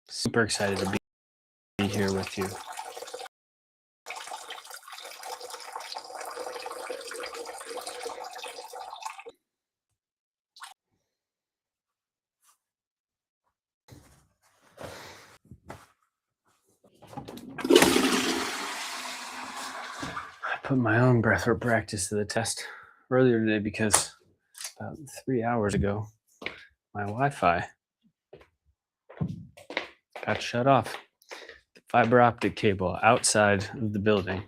Super excited to be here with you. I put my own breathwork practice to the test earlier today because about 3 hours ago, my Wi-Fi got shut off. The fiber optic cable outside of the building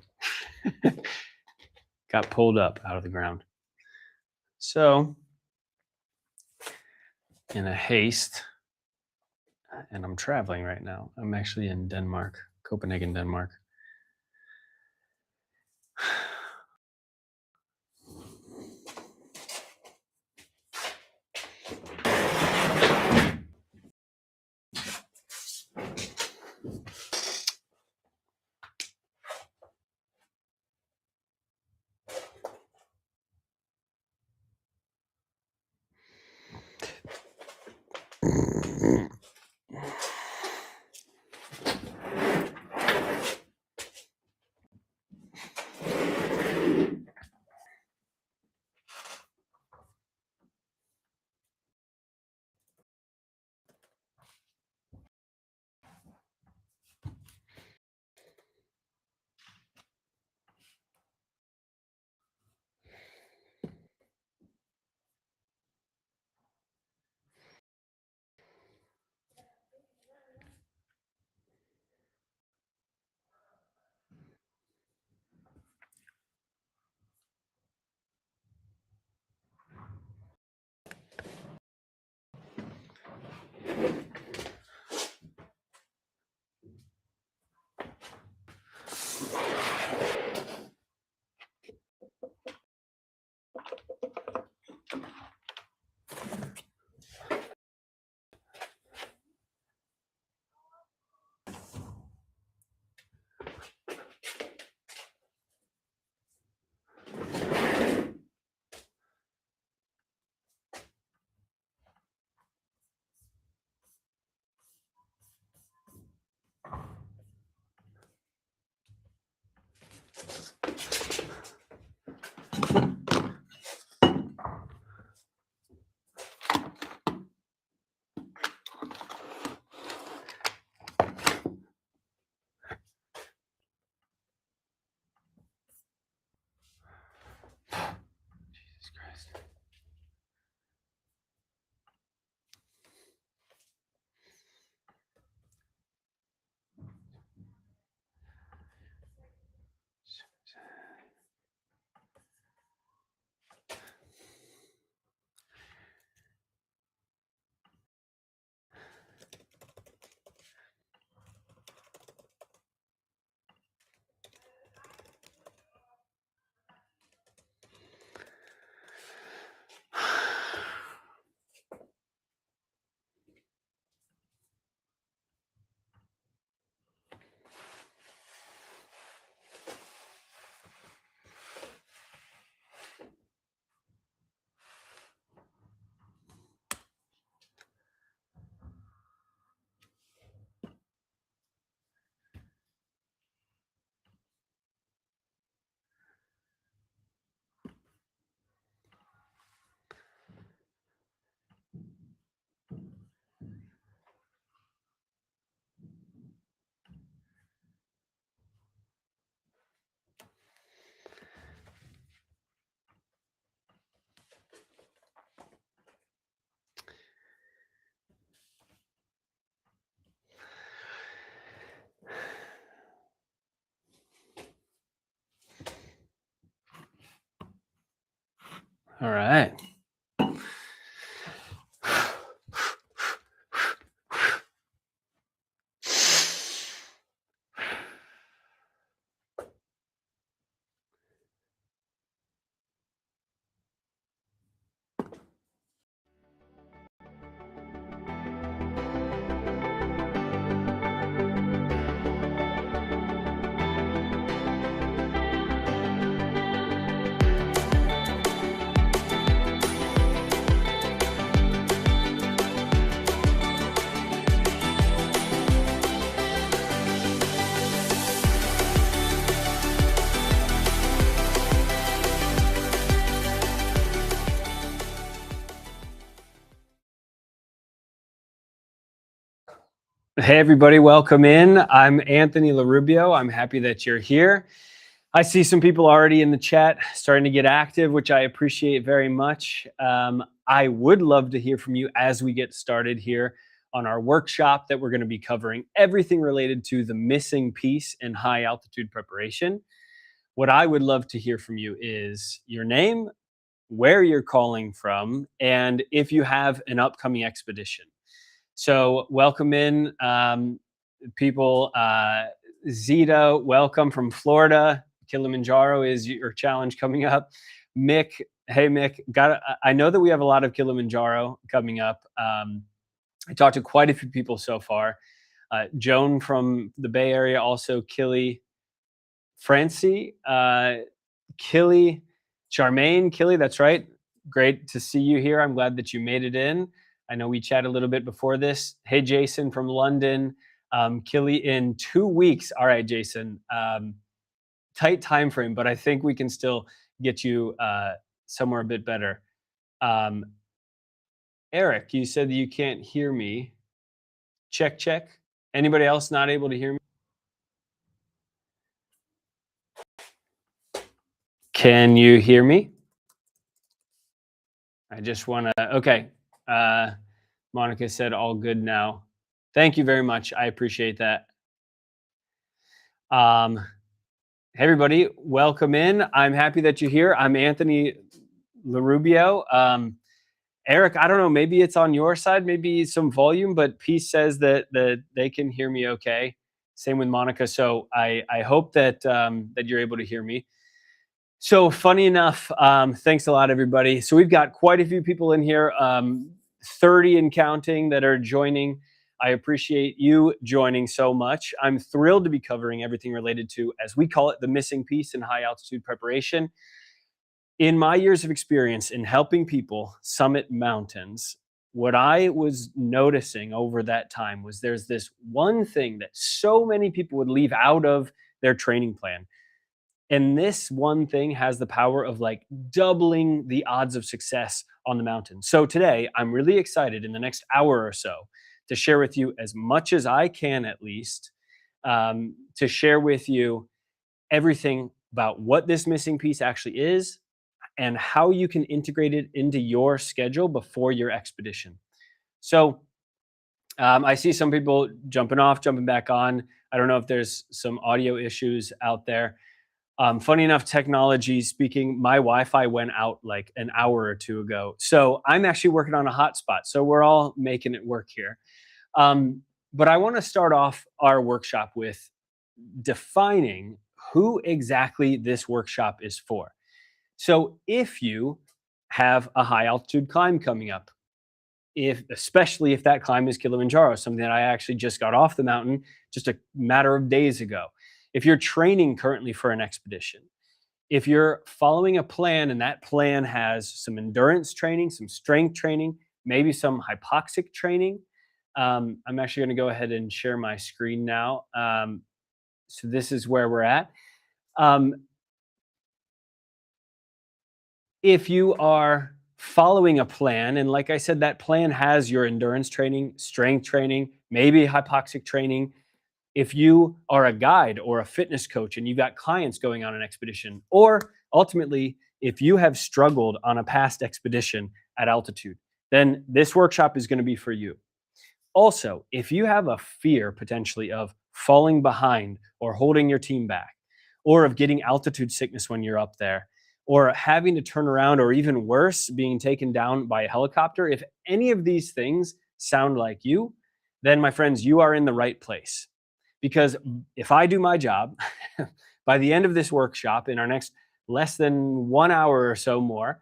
got pulled up out of the ground. So, in a haste, and I'm traveling right now. I'm actually in Denmark, Copenhagen, Denmark. Jesus Christ. All right. Hey, everybody, welcome in. I'm Anthony LaRubio. I'm happy that you're here. I see some people already in the chat starting to get active, which I appreciate very much. I would love to hear from you as we get started here on our workshop that we're going to be covering everything related to the missing piece in high altitude preparation. What I would love to hear from you is your name, where you're calling from, and if you have an upcoming expedition. So welcome in, people. Zeta, welcome from Florida. Kilimanjaro is your challenge coming up. Mick, hey Mick, I know that we have a lot of Kilimanjaro coming up. I talked to quite a few people so far. Joan from the Bay Area, also Killy, Francie, Killy, Charmaine, Killy, that's right. Great to see you here. I'm glad that you made it in. I know we chatted a little bit before this. Hey, Jason from London. Killy in 2 weeks. All right, Jason. Tight time frame, but I think we can still get you somewhere a bit better. Eric, you said that you can't hear me. Check, check. Anybody else not able to hear me? Can you hear me? I just want to, okay. Monica said all good now. Thank you very much. I appreciate that. Hey everybody, welcome in. I'm happy that you're here. I'm Anthony LaRubio. Eric, I don't know, maybe it's on your side, maybe some volume, but Peace says that they can hear me okay. Same with Monica. So I hope that that you're able to hear me. So funny enough, thanks a lot, everybody. So we've got quite a few people in here, 30 and counting that are joining. I appreciate you joining so much. I'm thrilled to be covering everything related to, as we call it, the missing piece in high altitude preparation. In my years of experience in helping people summit mountains, what I was noticing over that time was there's this one thing that so many people would leave out of their training plan. And this one thing has the power of like doubling the odds of success on the mountain. So today, I'm really excited in the next hour or so to share with you as much as I can, at least, to share with you everything about what this missing piece actually is and how you can integrate it into your schedule before your expedition. So I see some people jumping off, jumping back on. I don't know if there's some audio issues out there. Funny enough, technology speaking, my Wi-Fi went out like an hour or two ago. So I'm actually working on a hotspot. So we're all making it work here. But I want to start off our workshop with defining who exactly this workshop is for. So if you have a high altitude climb coming up, especially if that climb is Kilimanjaro, something that I actually just got off the mountain just a matter of days ago. If you're training currently for an expedition, if you're following a plan and that plan has some endurance training, some strength training, maybe some hypoxic training, I'm actually going to go ahead and share my screen now. So this is where we're at. If you are following a plan, and like I said, that plan has your endurance training, strength training, maybe hypoxic training. If you are a guide or a fitness coach and you've got clients going on an expedition, or ultimately, if you have struggled on a past expedition at altitude, then this workshop is going to be for you. Also, if you have a fear potentially of falling behind or holding your team back, or of getting altitude sickness when you're up there, or having to turn around, or even worse, being taken down by a helicopter, if any of these things sound like you, then my friends, you are in the right place. Because if I do my job, by the end of this workshop, in our next less than 1 hour or so more,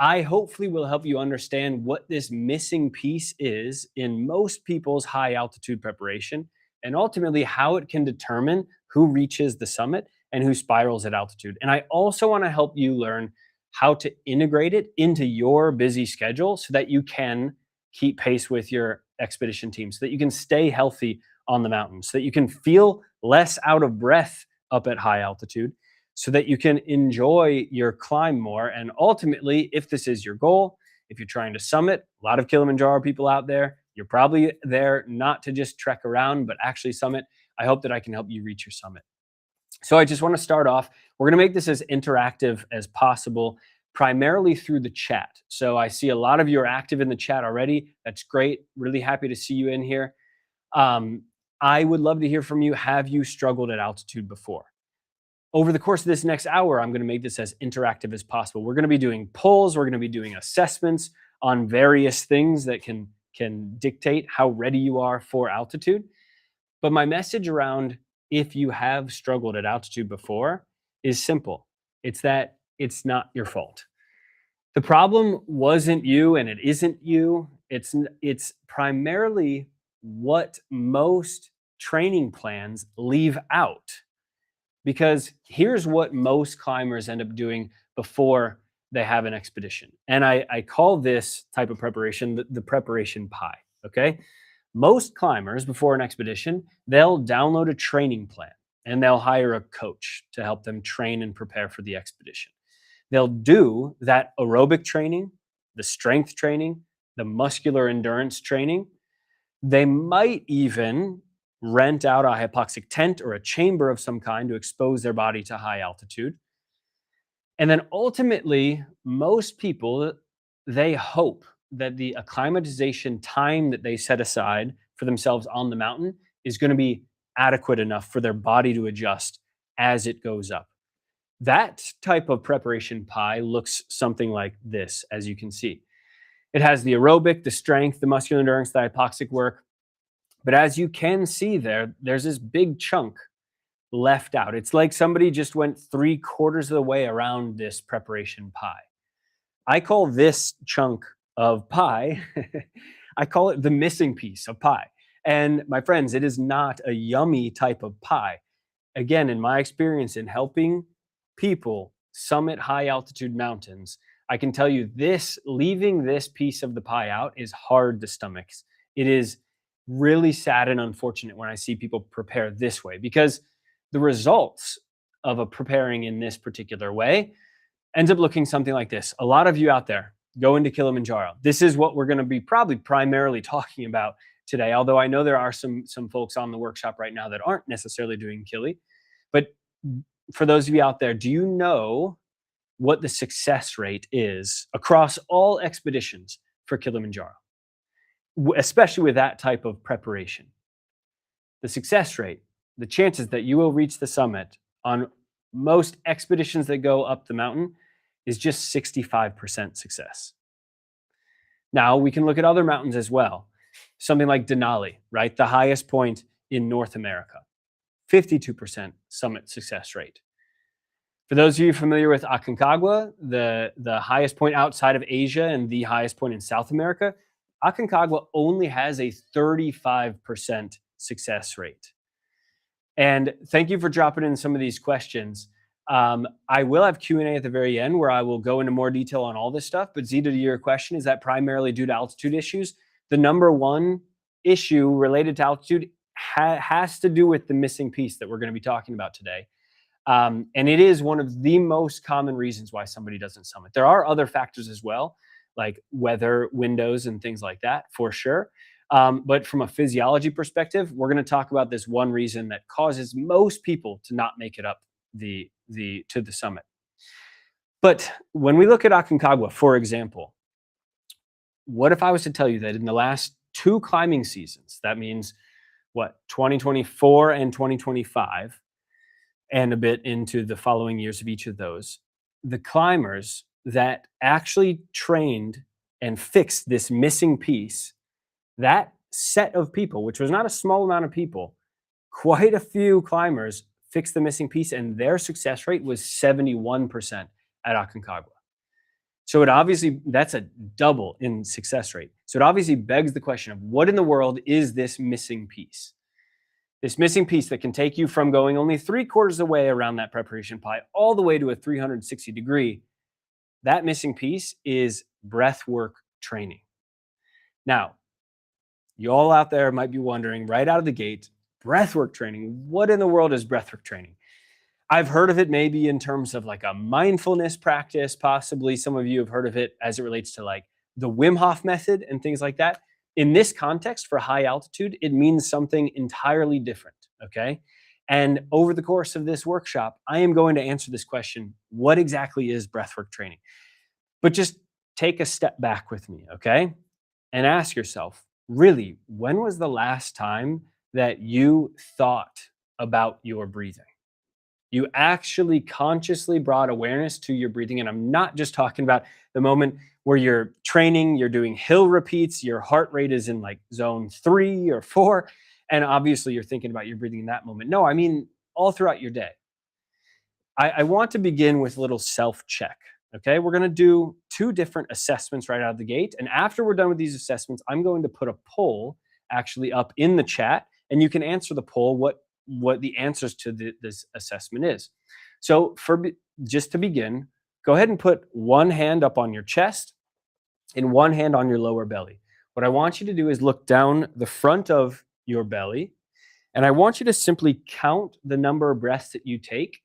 I hopefully will help you understand what this missing piece is in most people's high altitude preparation, and ultimately how it can determine who reaches the summit and who spirals at altitude. And I also want to help you learn how to integrate it into your busy schedule so that you can keep pace with your expedition team, so that you can stay healthy on the mountain, so that you can feel less out of breath up at high altitude, so that you can enjoy your climb more. And ultimately, if this is your goal, if you're trying to summit, a lot of Kilimanjaro people out there, You're probably there not to just trek around, but actually summit. I hope that I can help you reach your summit. So I just want to start off. We're going to make this as interactive as possible, primarily through the chat. So I see a lot of you are active in the chat already. That's great. Really happy to see you in here. I would love to hear from you. Have you struggled at altitude before? Over the course of this next hour, I'm going to make this as interactive as possible. We're going to be doing polls. We're going to be doing assessments on various things that can dictate how ready you are for altitude. But my message around if you have struggled at altitude before is simple. It's that it's not your fault. The problem wasn't you and it isn't you. It's primarily what most training plans leave out. Because here's what most climbers end up doing before they have an expedition. And I call this type of preparation the preparation pie, okay? Most climbers before an expedition, they'll download a training plan and they'll hire a coach to help them train and prepare for the expedition. They'll do that aerobic training, the strength training, the muscular endurance training. They might even rent out a hypoxic tent or a chamber of some kind to expose their body to high altitude. And then ultimately, most people, they hope that the acclimatization time that they set aside for themselves on the mountain is going to be adequate enough for their body to adjust as it goes up. That type of preparation pie looks something like this, as you can see. It has the aerobic, the strength, the muscular endurance, the hypoxic work. But as you can see there's this big chunk left out. It's like somebody just went 3/4 of the way around this preparation pie. I call this chunk of pie, I call it the missing piece of pie. And my friends, it is not a yummy type of pie. Again, in my experience in helping people summit high altitude mountains, I can tell you this, leaving this piece of the pie out is hard to stomach. It is really sad and unfortunate when I see people prepare this way, because the results of preparing in this particular way ends up looking something like this. A lot of you out there go into Kilimanjaro. This is what we're going to be probably primarily talking about today, although I know there are some folks on the workshop right now that aren't necessarily doing Kili. But for those of you out there, do you know what the success rate is across all expeditions for Kilimanjaro, especially with that type of preparation? The success rate, the chances that you will reach the summit on most expeditions that go up the mountain is just 65% success. Now, we can look at other mountains as well. Something like Denali, right? The highest point in North America, 52% summit success rate. For those of you familiar with Aconcagua, the highest point outside of Asia and the highest point in South America, Aconcagua only has a 35% success rate. And thank you for dropping in some of these questions. I will have Q&A at the very end where I will go into more detail on all this stuff. But Zita, to your question, is that primarily due to altitude issues? The number one issue related to altitude has to do with the missing piece that we're going to be talking about today. And it is one of the most common reasons why somebody doesn't summit. There are other factors as well, like weather windows and things like that, for sure. But from a physiology perspective, we're going to talk about this one reason that causes most people to not make it up to the summit. But when we look at Aconcagua, for example, what if I was to tell you that in the last 2 climbing seasons, that means what, 2024 and 2025, and a bit into the following years of each of those, the climbers that actually trained and fixed this missing piece, that set of people, which was not a small amount of people, quite a few climbers fixed the missing piece, and their success rate was 71% at Aconcagua. So it obviously, that's a double in success rate. So it obviously begs the question of what in the world is this missing piece? This missing piece that can take you from going only 3/4 of the way around that preparation pie all the way to a 360 degree. That missing piece is breath work training. Now, you all out there might be wondering right out of the gate, breathwork training, what in the world is breathwork training? I've heard of it maybe in terms of like a mindfulness practice, possibly some of you have heard of it as it relates to like the Wim Hof method and things like that. In this context, for high altitude, it means something entirely different, okay? And over the course of this workshop, I am going to answer this question: what exactly is breathwork training? But just take a step back with me, okay? And ask yourself, really, when was the last time that you thought about your breathing? You actually consciously brought awareness to your breathing. And I'm not just talking about the moment where you're training, you're doing hill repeats, your heart rate is in like zone 3 or 4. And obviously you're thinking about your breathing in that moment. No, I mean all throughout your day. I want to begin with a little self check. Okay. We're going to do 2 different assessments right out of the gate. And after we're done with these assessments, I'm going to put a poll actually up in the chat, and you can answer the poll what the answers to this assessment is. So just to begin, go ahead and put one hand up on your chest and one hand on your lower belly. What I want you to do is look down the front of your belly, and I want you to simply count the number of breaths that you take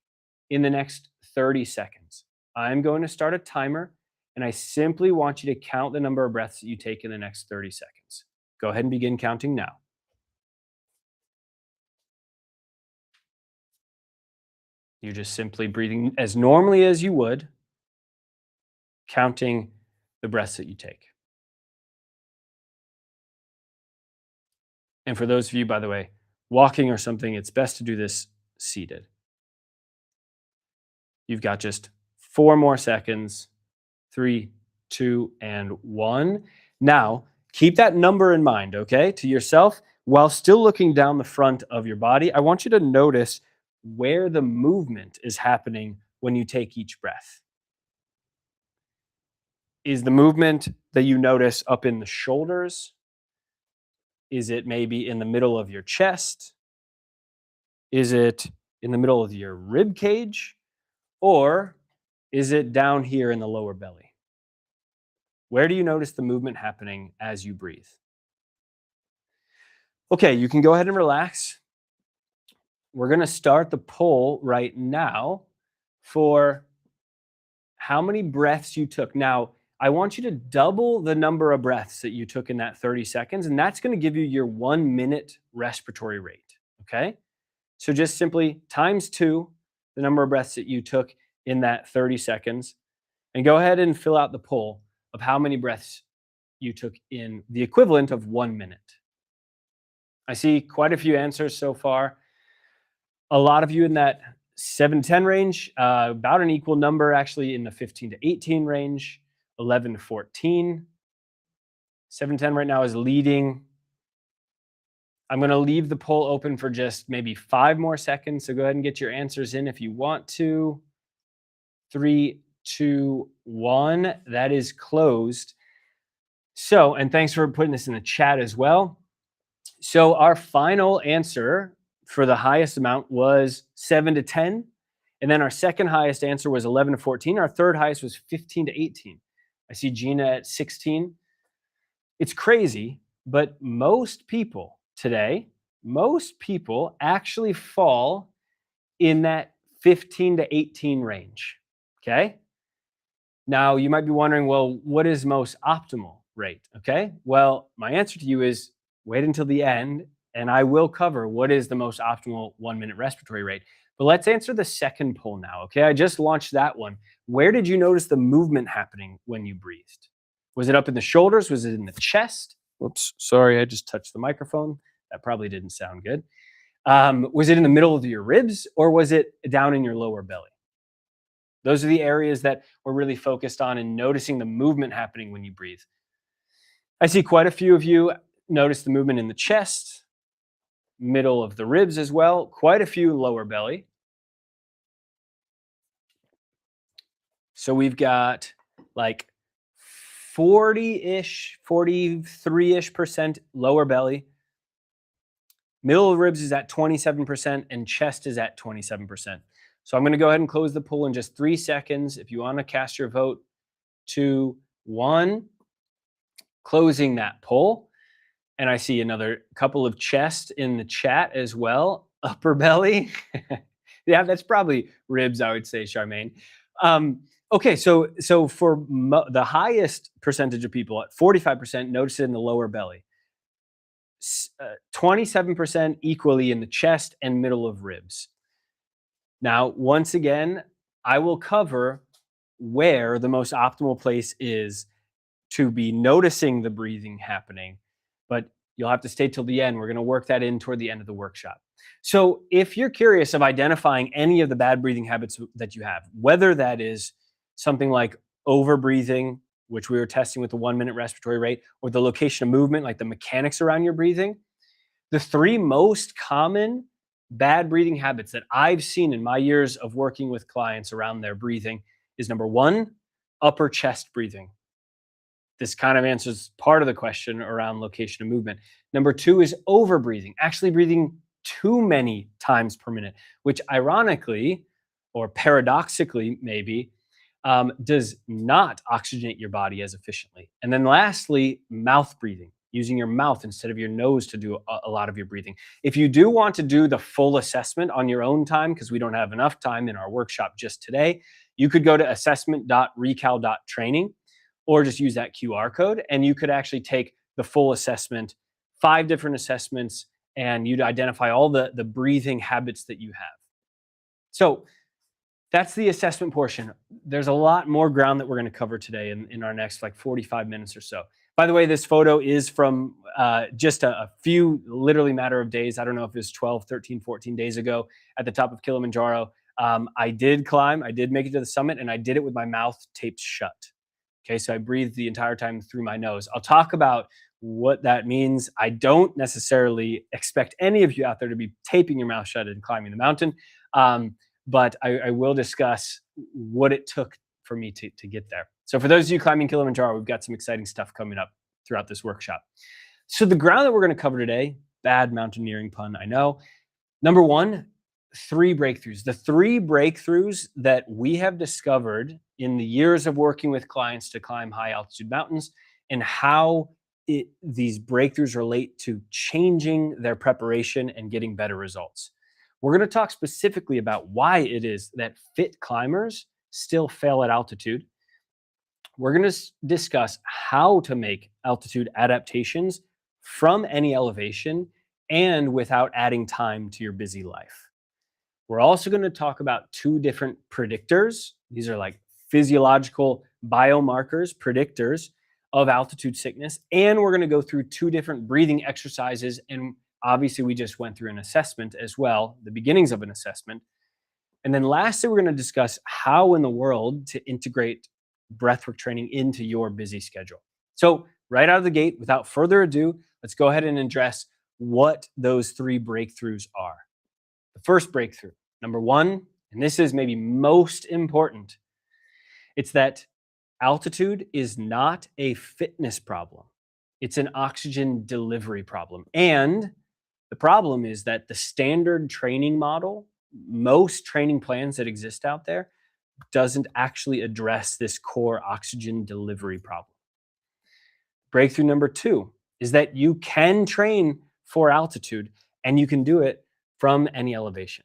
in the next 30 seconds. I'm going to start a timer, and I simply want you to count the number of breaths that you take in the next 30 seconds. Go ahead and begin counting now. You're just simply breathing as normally as you would, counting the breaths that you take. And for those of you, by the way, walking or something, it's best to do this seated. You've got just 4 more seconds. 3, 2, and 1. Now, keep that number in mind, okay, to yourself, while still looking down the front of your body. I want you to notice where the movement is happening when you take each breath. Is the movement that you notice up in the shoulders? Is it maybe in the middle of your chest? Is it in the middle of your rib cage? Or is it down here in the lower belly? Where do you notice the movement happening as you breathe? Okay, you can go ahead and relax. We're going to start the poll right now for how many breaths you took. Now, I want you to double the number of breaths that you took in that 30 seconds, and that's going to give you your 1 minute respiratory rate. Okay? So just simply times 2 the number of breaths that you took in that 30 seconds, and go ahead and fill out the poll of how many breaths you took in the equivalent of 1 minute. I see quite a few answers so far. A lot of you in that 7 to 10 range, about an equal number actually in the 15 to 18 range, 11 to 14. 7 to 10 right now is leading. I'm going to leave the poll open for just maybe 5 more seconds. So go ahead and get your answers in if you want to. 3, 2, 1. That is closed. So, and thanks for putting this in the chat as well. So our final answer for the highest amount was 7 to 10. And then our second highest answer was 11 to 14. Our third highest was 15 to 18. I see Gina at 16. It's crazy, but most people today, most people actually fall in that 15 to 18 range. Okay. Now you might be wondering, well, what is most optimal rate? Okay. Well, my answer to you is wait until the end, and I will cover what is the most optimal 1 minute respiratory rate. But let's answer the second poll now. Okay. I just launched that one. Where did you notice the movement happening when you breathed? Was it up in the shoulders? Was it in the chest? Whoops. Sorry. I just touched the microphone. That probably didn't sound good. Was it in the middle of your ribs, or was it down in your lower belly? Those are the areas that we're really focused on and noticing the movement happening when you breathe. I see quite a few of you notice the movement in the chest, middle of the ribs as well, quite a few lower belly. So we've got like 40-ish, 43-ish% lower belly. Middle of the ribs is at 27% and chest is at 27%. So I'm going to go ahead and close the poll in just 3 seconds. If you want to cast your vote, 2, 1, closing that poll. And I see another couple of chest in the chat as well. Upper belly. Yeah, that's probably ribs, I would say, Charmaine. Okay, so for the highest percentage of people, at 45%, notice it in the lower belly. 27% equally in the chest and middle of ribs. Now, once again, I will cover where the most optimal place is to be noticing the breathing happening, but you'll have to stay till the end. We're going to work that in toward the end of the workshop. So if you're curious of identifying any of the bad breathing habits that you have, whether that is something like over breathing, which we were testing with the 1 minute respiratory rate, or the location of movement, like the mechanics around your breathing, the three most common bad breathing habits that I've seen in my years of working with clients around their breathing is number one, upper chest breathing. This kind of answers part of the question around location of movement. Number two is over breathing, actually breathing too many times per minute, which ironically or paradoxically maybe does not oxygenate your body as efficiently. And then lastly, mouth breathing, using your mouth instead of your nose to do a lot of your breathing. If you do want to do the full assessment on your own time, because we don't have enough time in our workshop just today, you could go to assessment.recal.training or just use that QR code, and you could actually take the full assessment, 5 different assessments, and you'd identify all the breathing habits that you have. So that's the assessment portion. There's a lot more ground that we're going to cover today in our next 45 minutes or so. By the way, this photo is from just a few, literally matter of days. I don't know if it was 12, 13, 14 days ago at the top of Kilimanjaro. I did climb, I did make it to the summit, and I did it with my mouth taped shut. Okay, so I breathed the entire time through my nose. I'll talk about what that means. I don't necessarily expect any of you out there to be taping your mouth shut and climbing the mountain, but I will discuss what it took for me to get there. So for those of you climbing Kilimanjaro, we've got some exciting stuff coming up throughout this workshop. So the ground that we're going to cover today, bad mountaineering pun, I know. Number one, 3 breakthroughs. The 3 breakthroughs that we have discovered in the years of working with clients to climb high altitude mountains, and how these breakthroughs relate to changing their preparation and getting better results. We're going to talk specifically about why it is that fit climbers still fail at altitude. We're going to discuss how to make altitude adaptations from any elevation and without adding time to your busy life. We're also going to talk about 2 different predictors. These are like physiological biomarkers, predictors of altitude sickness. And we're going to go through 2 different breathing exercises. And obviously, we just went through an assessment as well, the beginnings of an assessment. And then lastly, we're going to discuss how in the world to integrate breathwork training into your busy schedule. So right out of the gate, without further ado, let's go ahead and address what those 3 breakthroughs are. The first breakthrough, number one, and this is maybe most important, it's that altitude is not a fitness problem. It's an oxygen delivery problem. And the problem is that the standard training model, most training plans that exist out there, doesn't actually address this core oxygen delivery problem. Breakthrough number 2 is that you can train for altitude, and you can do it from any elevation.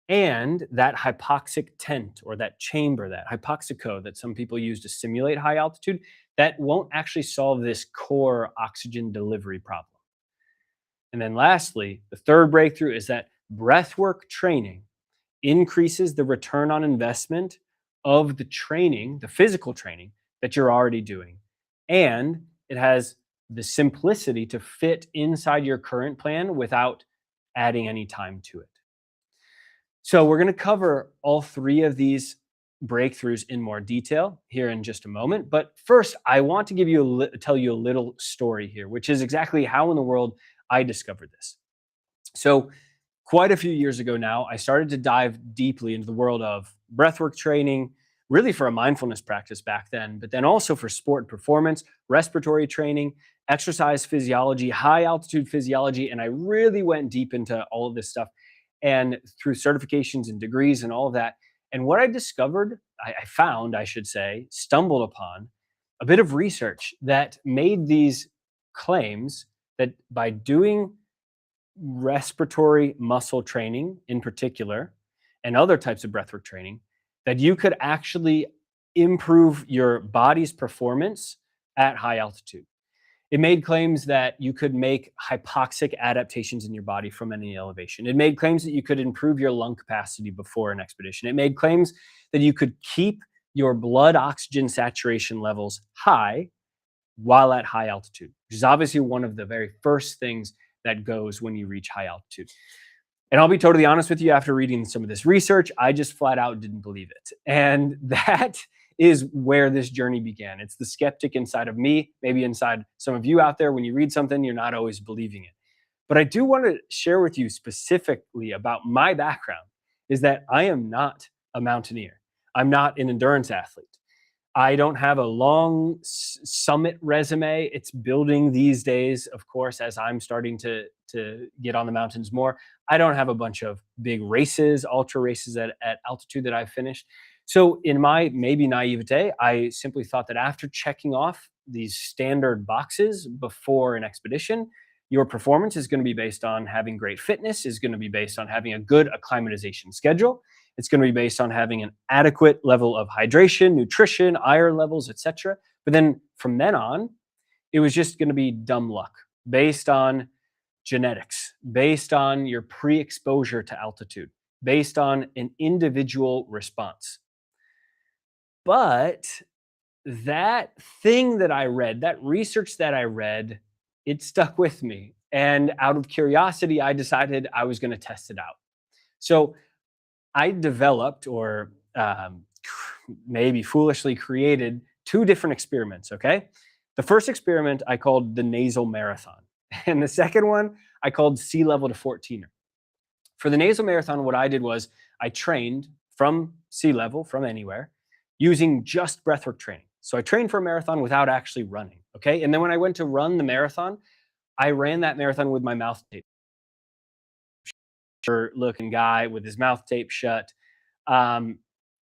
And that hypoxic tent or that chamber, that hypoxico that some people use to simulate high altitude, that won't actually solve this core oxygen delivery problem. And then lastly, the third breakthrough is that breathwork training increases the return on investment of the training, the physical training that you're already doing. And it has the simplicity to fit inside your current plan without adding any time to it. So we're going to cover all 3 of these breakthroughs in more detail here in just a moment. But first, I want to tell you a little story here, which is exactly how in the world I discovered this. So quite a few years ago now, I started to dive deeply into the world of breathwork training, really for a mindfulness practice back then, but then also for sport and performance, respiratory training, exercise physiology, high altitude physiology. And I really went deep into all of this stuff, and through certifications and degrees and all of that. And what I discovered, stumbled upon a bit of research that made these claims that by doing respiratory muscle training in particular, and other types of breathwork training, that you could actually improve your body's performance at high altitude. It made claims that you could make hypoxic adaptations in your body from any elevation. It made claims that you could improve your lung capacity before an expedition. It made claims that you could keep your blood oxygen saturation levels high while at high altitude, which is obviously one of the very first things that goes when you reach high altitude. And I'll be totally honest with you, after reading some of this research, I just flat out didn't believe it. And that is where this journey began. It's the skeptic inside of me, maybe inside some of you out there. When you read something, you're not always believing it. But I do want to share with you specifically about my background is that I am not a mountaineer. I'm not an endurance athlete. I don't have a long summit resume. It's building these days, of course, as I'm starting to get on the mountains more. I don't have a bunch of big races, ultra races at altitude that I've finished. So, in my maybe naivete, I simply thought that after checking off these standard boxes before an expedition, your performance is going to be based on having great fitness, is going to be based on having a good acclimatization schedule. It's going to be based on having an adequate level of hydration, nutrition, iron levels, etc. But then from then on, it was just going to be dumb luck based on genetics, based on your pre-exposure to altitude, based on an individual response. But that thing that I read, that research that I read, it stuck with me. And out of curiosity, I decided I was going to test it out. So I developed, or maybe foolishly created, two different experiments. Okay. The first experiment I called the nasal marathon. And the second one I called sea level to 14er. For the nasal marathon, what I did was I trained from sea level, from anywhere, using just breathwork training. So I trained for a marathon without actually running. Okay. And then when I went to run the marathon, I ran that marathon with my mouth taped. Looking guy with his mouth taped shut. Um,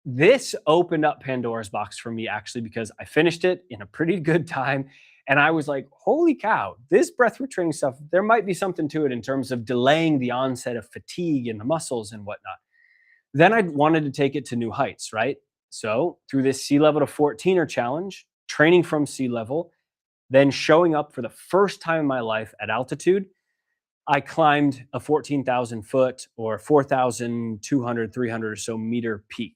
this opened up Pandora's box for me, actually, because I finished it in a pretty good time. And I was like, holy cow, this breathwork training stuff, there might be something to it in terms of delaying the onset of fatigue in the muscles and whatnot. Then I wanted to take it to new heights, right? So through this sea level to 14er challenge, training from sea level, then showing up for the first time in my life at altitude, I climbed a 14,000 foot or 4,200, 300 or so meter peak.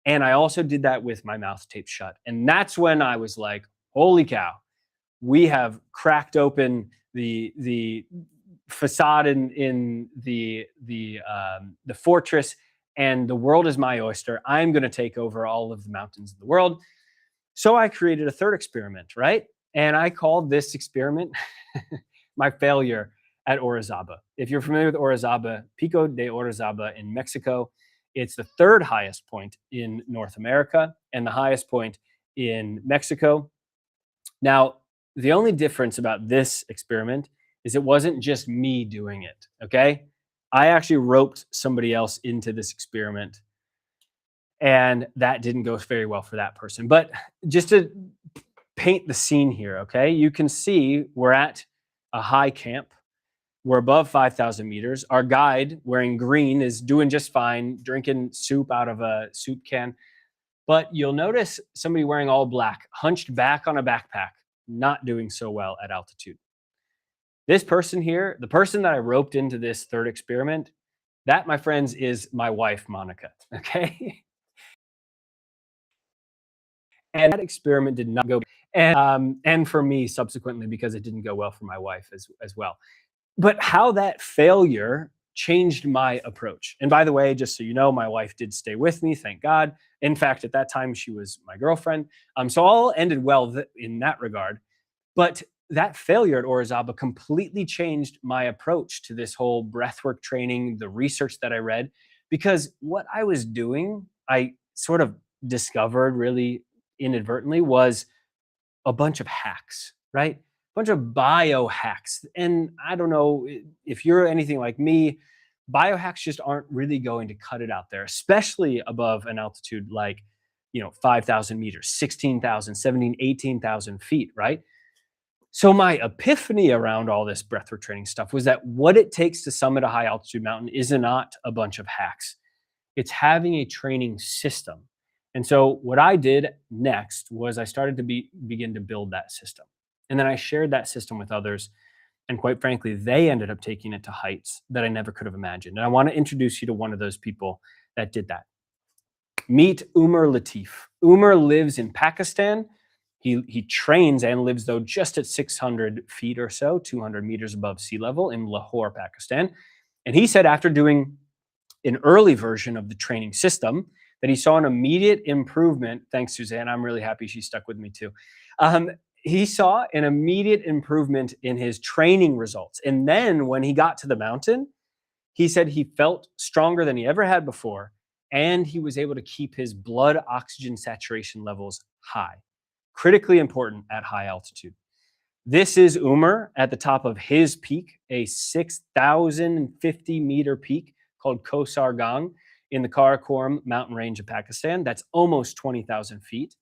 And I also did that with my mouth taped shut. And that's when I was like, holy cow, we have cracked open the facade in the fortress, and the world is my oyster. I'm going to take over all of the mountains of the world. So I created a third experiment, right? And I called this experiment my failure at Orizaba. If you're familiar with Orizaba, Pico de Orizaba in Mexico, it's the third highest point in North America and the highest point in Mexico. Now, the only difference about this experiment is it wasn't just me doing it, okay? I actually roped somebody else into this experiment, and that didn't go very well for that person. But just to paint the scene here, okay? You can see we're at a high camp. We're above 5,000 meters. Our guide, wearing green, is doing just fine, drinking soup out of a soup can. But you'll notice somebody wearing all black, hunched back on a backpack, not doing so well at altitude. This person here, the person that I roped into this third experiment, that, my friends, is my wife, Monica. Okay. And that experiment did not go, and for me subsequently, because it didn't go well for my wife as well. But how that failure changed my approach. And by the way, just so you know, my wife did stay with me, thank God. In fact, at that time, she was my girlfriend. So all ended well in that regard. But that failure at Orizaba completely changed my approach to this whole breathwork training, the research that I read, because what I was doing, I sort of discovered really inadvertently, was a bunch of hacks, right? A bunch of biohacks. And I don't know if you're anything like me, biohacks just aren't really going to cut it out there, especially above an altitude like, 5,000 meters, 16,000, 17, 18,000 feet, right? So my epiphany around all this breathwork training stuff was that what it takes to summit a high altitude mountain is not a bunch of hacks. It's having a training system. And so what I did next was I started to begin to build that system. And then I shared that system with others. And quite frankly, they ended up taking it to heights that I never could have imagined. And I want to introduce you to one of those people that did that. Meet Umar Latif. Umar lives in Pakistan. He trains and lives, though, just at 600 feet or so, 200 meters above sea level in Lahore, Pakistan. And he said after doing an early version of the training system that he saw an immediate improvement. Thanks, Suzanne. I'm really happy she stuck with me too. He saw an immediate improvement in his training results. And then when he got to the mountain, he said he felt stronger than he ever had before, and he was able to keep his blood oxygen saturation levels high, critically important at high altitude. This is Umar at the top of his peak, a 6,050 meter peak called Kosar Gang in the Karakoram mountain range of Pakistan. That's almost 20,000 feet.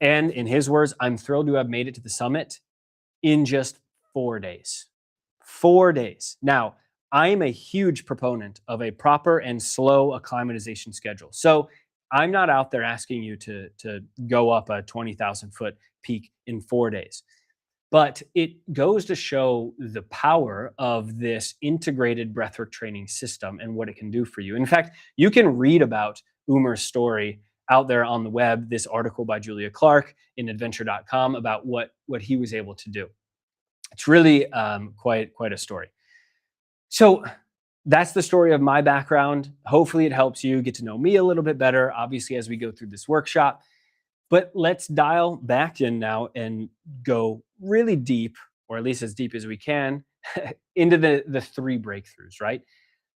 And in his words, I'm thrilled to have made it to the summit in just 4 days. 4 days. Now, I'm a huge proponent of a proper and slow acclimatization schedule. So I'm not out there asking you to go up a 20,000 foot peak in 4 days. But it goes to show the power of this integrated breathwork training system and what it can do for you. In fact, you can read about Umar's story out there on the web, this article by Julia Clark in adventure.com about what he was able to do. It's really quite a story. So that's the story of my background. Hopefully it helps you get to know me a little bit better, obviously, as we go through this workshop. But let's dial back in now and go really deep, or at least as deep as we can, into the three breakthroughs, right?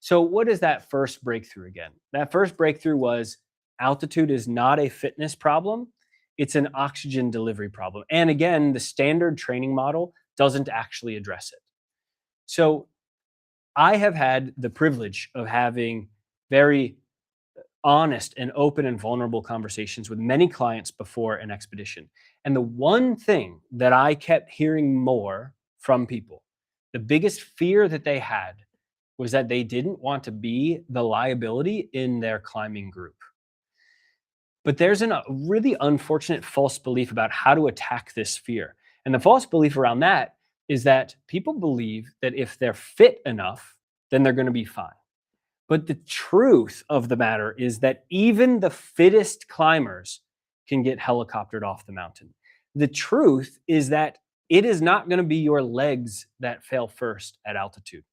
So what is that first breakthrough again? That first breakthrough was altitude is not a fitness problem. It's an oxygen delivery problem. And again, the standard training model doesn't actually address it. So I have had the privilege of having very honest and open and vulnerable conversations with many clients before an expedition. And the one thing that I kept hearing more from people, the biggest fear that they had was that they didn't want to be the liability in their climbing group. But there's a really unfortunate false belief about how to attack this fear. And the false belief around that is that people believe that if they're fit enough, then they're going to be fine. But the truth of the matter is that even the fittest climbers can get helicoptered off the mountain. The truth is that it is not going to be your legs that fail first at altitude.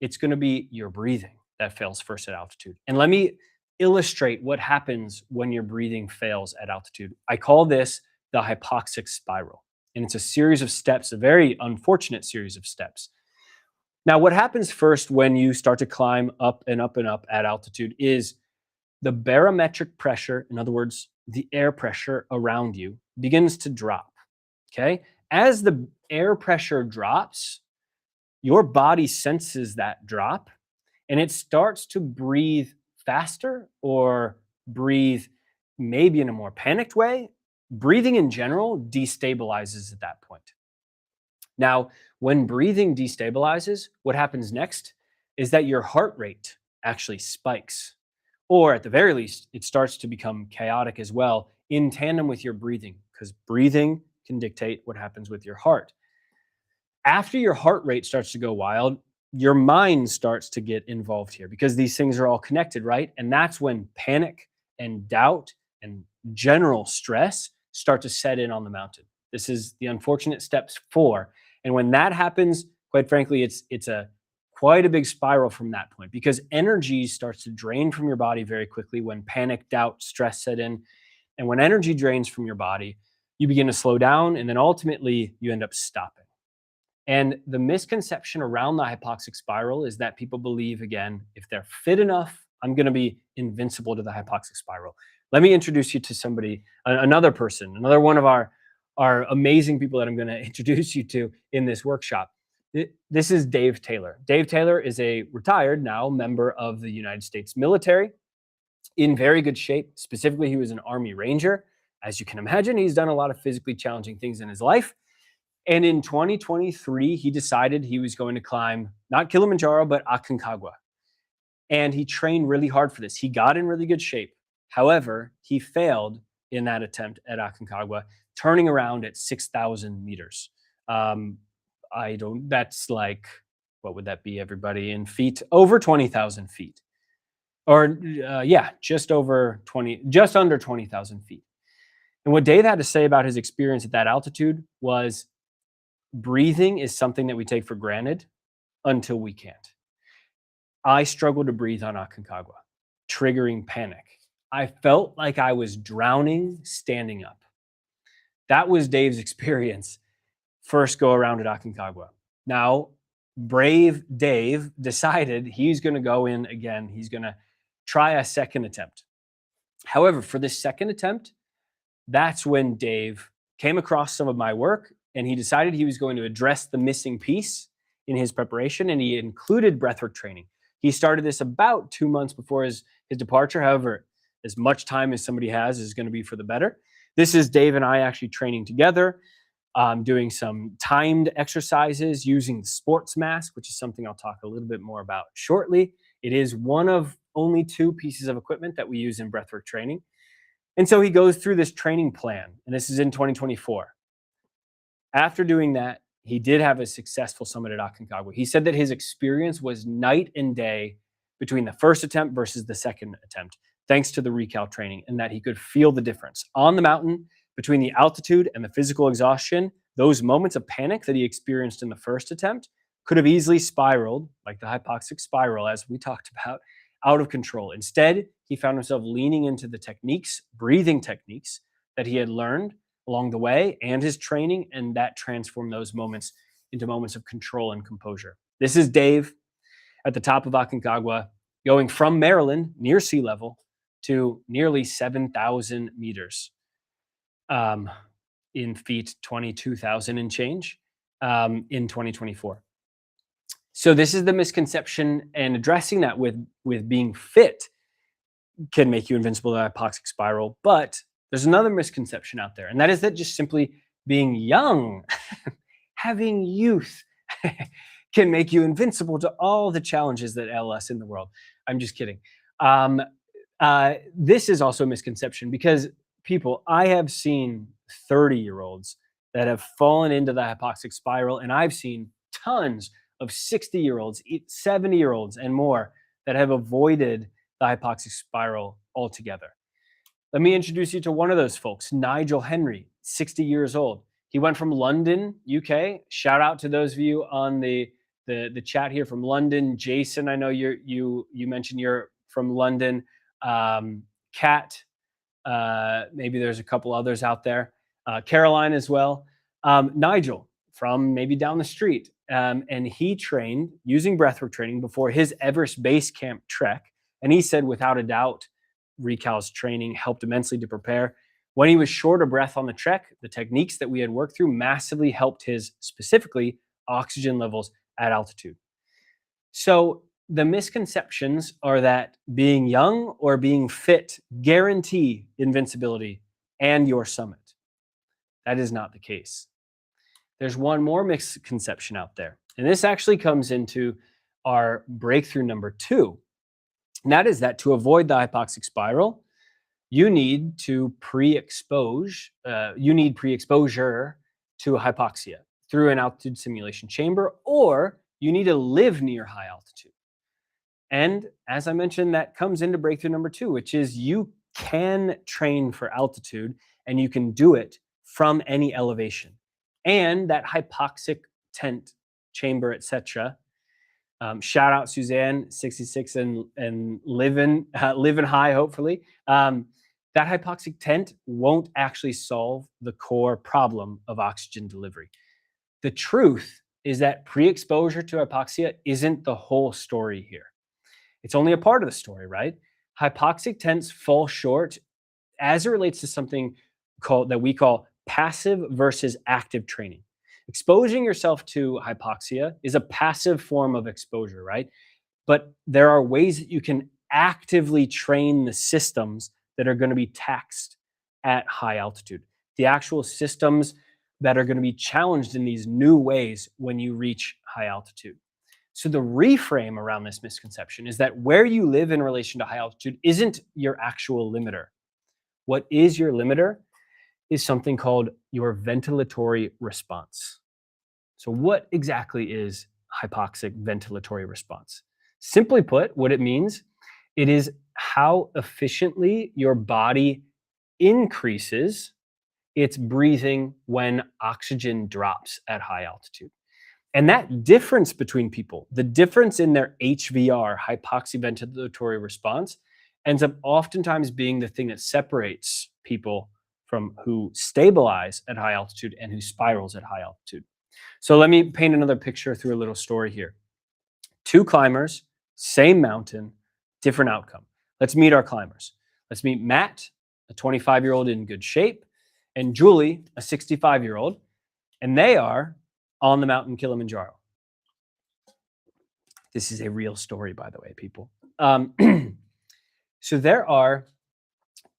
It's going to be your breathing that fails first at altitude. And let me illustrate what happens when your breathing fails at altitude. I call this the hypoxic spiral. And it's a series of steps, a very unfortunate series of steps. Now, what happens first when you start to climb up and up and up at altitude is the barometric pressure, in other words, the air pressure around you, begins to drop. Okay? As the air pressure drops, your body senses that drop and it starts to breathe faster or breathe maybe in a more panicked way. Breathing in general destabilizes at that point. Now, when breathing destabilizes, what happens next is that your heart rate actually spikes, or at the very least, it starts to become chaotic as well in tandem with your breathing, because breathing can dictate what happens with your heart. After your heart rate starts to go wild, your mind starts to get involved here because these things are all connected, right? And that's when panic and doubt and general stress start to set in on the mountain. This is the unfortunate steps 4. And when that happens, quite frankly, it's quite a big spiral from that point because energy starts to drain from your body very quickly when panic, doubt, stress set in. And when energy drains from your body, you begin to slow down and then ultimately you end up stopping. And the misconception around the hypoxic spiral is that people believe, again, if they're fit enough, I'm going to be invincible to the hypoxic spiral. Let me introduce you to somebody, another person, another one of our amazing people that I'm going to introduce you to in this workshop. This is Dave Taylor. Dave Taylor is a retired now member of the United States military, in very good shape. Specifically, he was an Army Ranger. As you can imagine, he's done a lot of physically challenging things in his life. And in 2023, he decided he was going to climb not Kilimanjaro, but Aconcagua. And he trained really hard for this. He got in really good shape. However, he failed in that attempt at Aconcagua, turning around at 6,000 meters. That's like, what would that be, everybody, in feet? Over 20,000 feet. Or just under 20,000 feet. And what Dave had to say about his experience at that altitude was, breathing is something that we take for granted until we can't. I struggled to breathe on Aconcagua, triggering panic. I felt like I was drowning standing up. That was Dave's experience first go around at Aconcagua. Now, brave Dave decided he's going to go in again. He's going to try a second attempt. However, for this second attempt, that's when Dave came across some of my work, and he decided he was going to address the missing piece in his preparation, and he included breathwork training. He started this about 2 months before his departure. However, as much time as somebody has is going to be for the better. This is Dave and I actually training together, doing some timed exercises using the sports mask, which is something I'll talk a little bit more about shortly. It is one of only 2 pieces of equipment that we use in breathwork training. And so he goes through this training plan, and this is in 2024. After doing that, he did have a successful summit at Aconcagua. He said that his experience was night and day between the first attempt versus the second attempt, thanks to the recal training, and that he could feel the difference on the mountain between the altitude and the physical exhaustion. Those moments of panic that he experienced in the first attempt could have easily spiraled, like the hypoxic spiral, as we talked about, out of control. Instead, he found himself leaning into the techniques, breathing techniques that he had learned along the way and his training, and that transformed those moments into moments of control and composure. This is Dave at the top of Aconcagua, going from Maryland, near sea level, to nearly 7,000 meters in feet, 22,000 and change in 2024. So this is the misconception, and addressing that with being fit can make you invincible to the hypoxic spiral. But there's another misconception out there, and that is that just simply being young, having youth, can make you invincible to all the challenges that ail us in the world. I'm just kidding. This is also a misconception, because I have seen 30-year-olds that have fallen into the hypoxic spiral, and I've seen tons of 60-year-olds, 70-year-olds, and more that have avoided the hypoxic spiral altogether. Let me introduce you to one of those folks, Nigel Henry, 60 years old. He went from London, UK. Shout out to those of you on the chat here from London. Jason, I know you mentioned you're from London. Kat, maybe there's a couple others out there. Caroline as well. Nigel from maybe down the street. And he trained using breathwork training before his Everest Base Camp trek. And he said, without a doubt, Recal's training helped immensely to prepare. When he was short of breath on the trek, the techniques that we had worked through massively helped his, specifically, oxygen levels at altitude. So the misconceptions are that being young or being fit guarantee invincibility and your summit. That is not the case. There's one more misconception out there, and this actually comes into our breakthrough number 2. And that is that to avoid the hypoxic spiral, you need pre-exposure to hypoxia through an altitude simulation chamber, or you need to live near high altitude. And as I mentioned, that comes into breakthrough number 2, which is you can train for altitude, and you can do it from any elevation. And that hypoxic tent, chamber, etc. Shout out Suzanne, 66 and living high, hopefully. That hypoxic tent won't actually solve the core problem of oxygen delivery. The truth is that pre-exposure to hypoxia isn't the whole story here. It's only a part of the story, right? Hypoxic tents fall short as it relates to something that we call passive versus active training. Exposing yourself to hypoxia is a passive form of exposure, right? But there are ways that you can actively train the systems that are going to be taxed at high altitude. The actual systems that are going to be challenged in these new ways when you reach high altitude. So the reframe around this misconception is that where you live in relation to high altitude isn't your actual limiter. What is your limiter is something called your ventilatory response. So what exactly is hypoxic ventilatory response? Simply put, what it means, it is how efficiently your body increases its breathing when oxygen drops at high altitude. And that difference between people, the difference in their HVR, hypoxiventilatory response, ends up oftentimes being the thing that separates people from who stabilize at high altitude and who spirals at high altitude. So let me paint another picture through a little story here. Two climbers, same mountain, different outcome. Let's meet our climbers. Let's meet Matt, a 25-year-old in good shape, and Julie, a 65-year-old, and they are on the mountain Kilimanjaro. This is a real story, by the way, people. So there are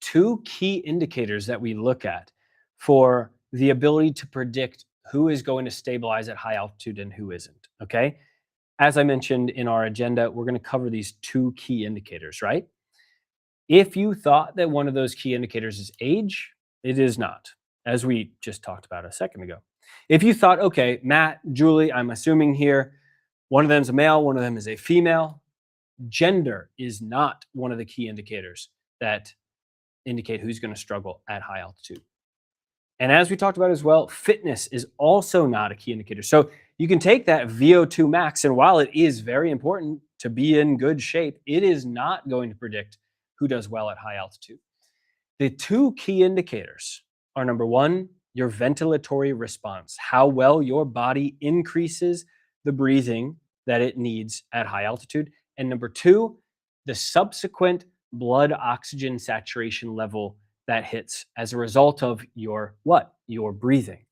two key indicators that we look at for the ability to predict who is going to stabilize at high altitude and who isn't, okay? As I mentioned in our agenda, we're going to cover these two key indicators, right? If you thought that one of those key indicators is age, it is not, as we just talked about a second ago. If you thought, okay, Matt, Julie, I'm assuming here, one of them is a male, one of them is a female, gender is not one of the key indicators that indicate who's going to struggle at high altitude. And as we talked about as well, fitness is also not a key indicator. So you can take that VO2 max, and while it is very important to be in good shape, it is not going to predict who does well at high altitude. The two key indicators are, number one, your ventilatory response, how well your body increases the breathing that it needs at high altitude. And number two, the subsequent blood oxygen saturation level that hits as a result of your what? Your breathing.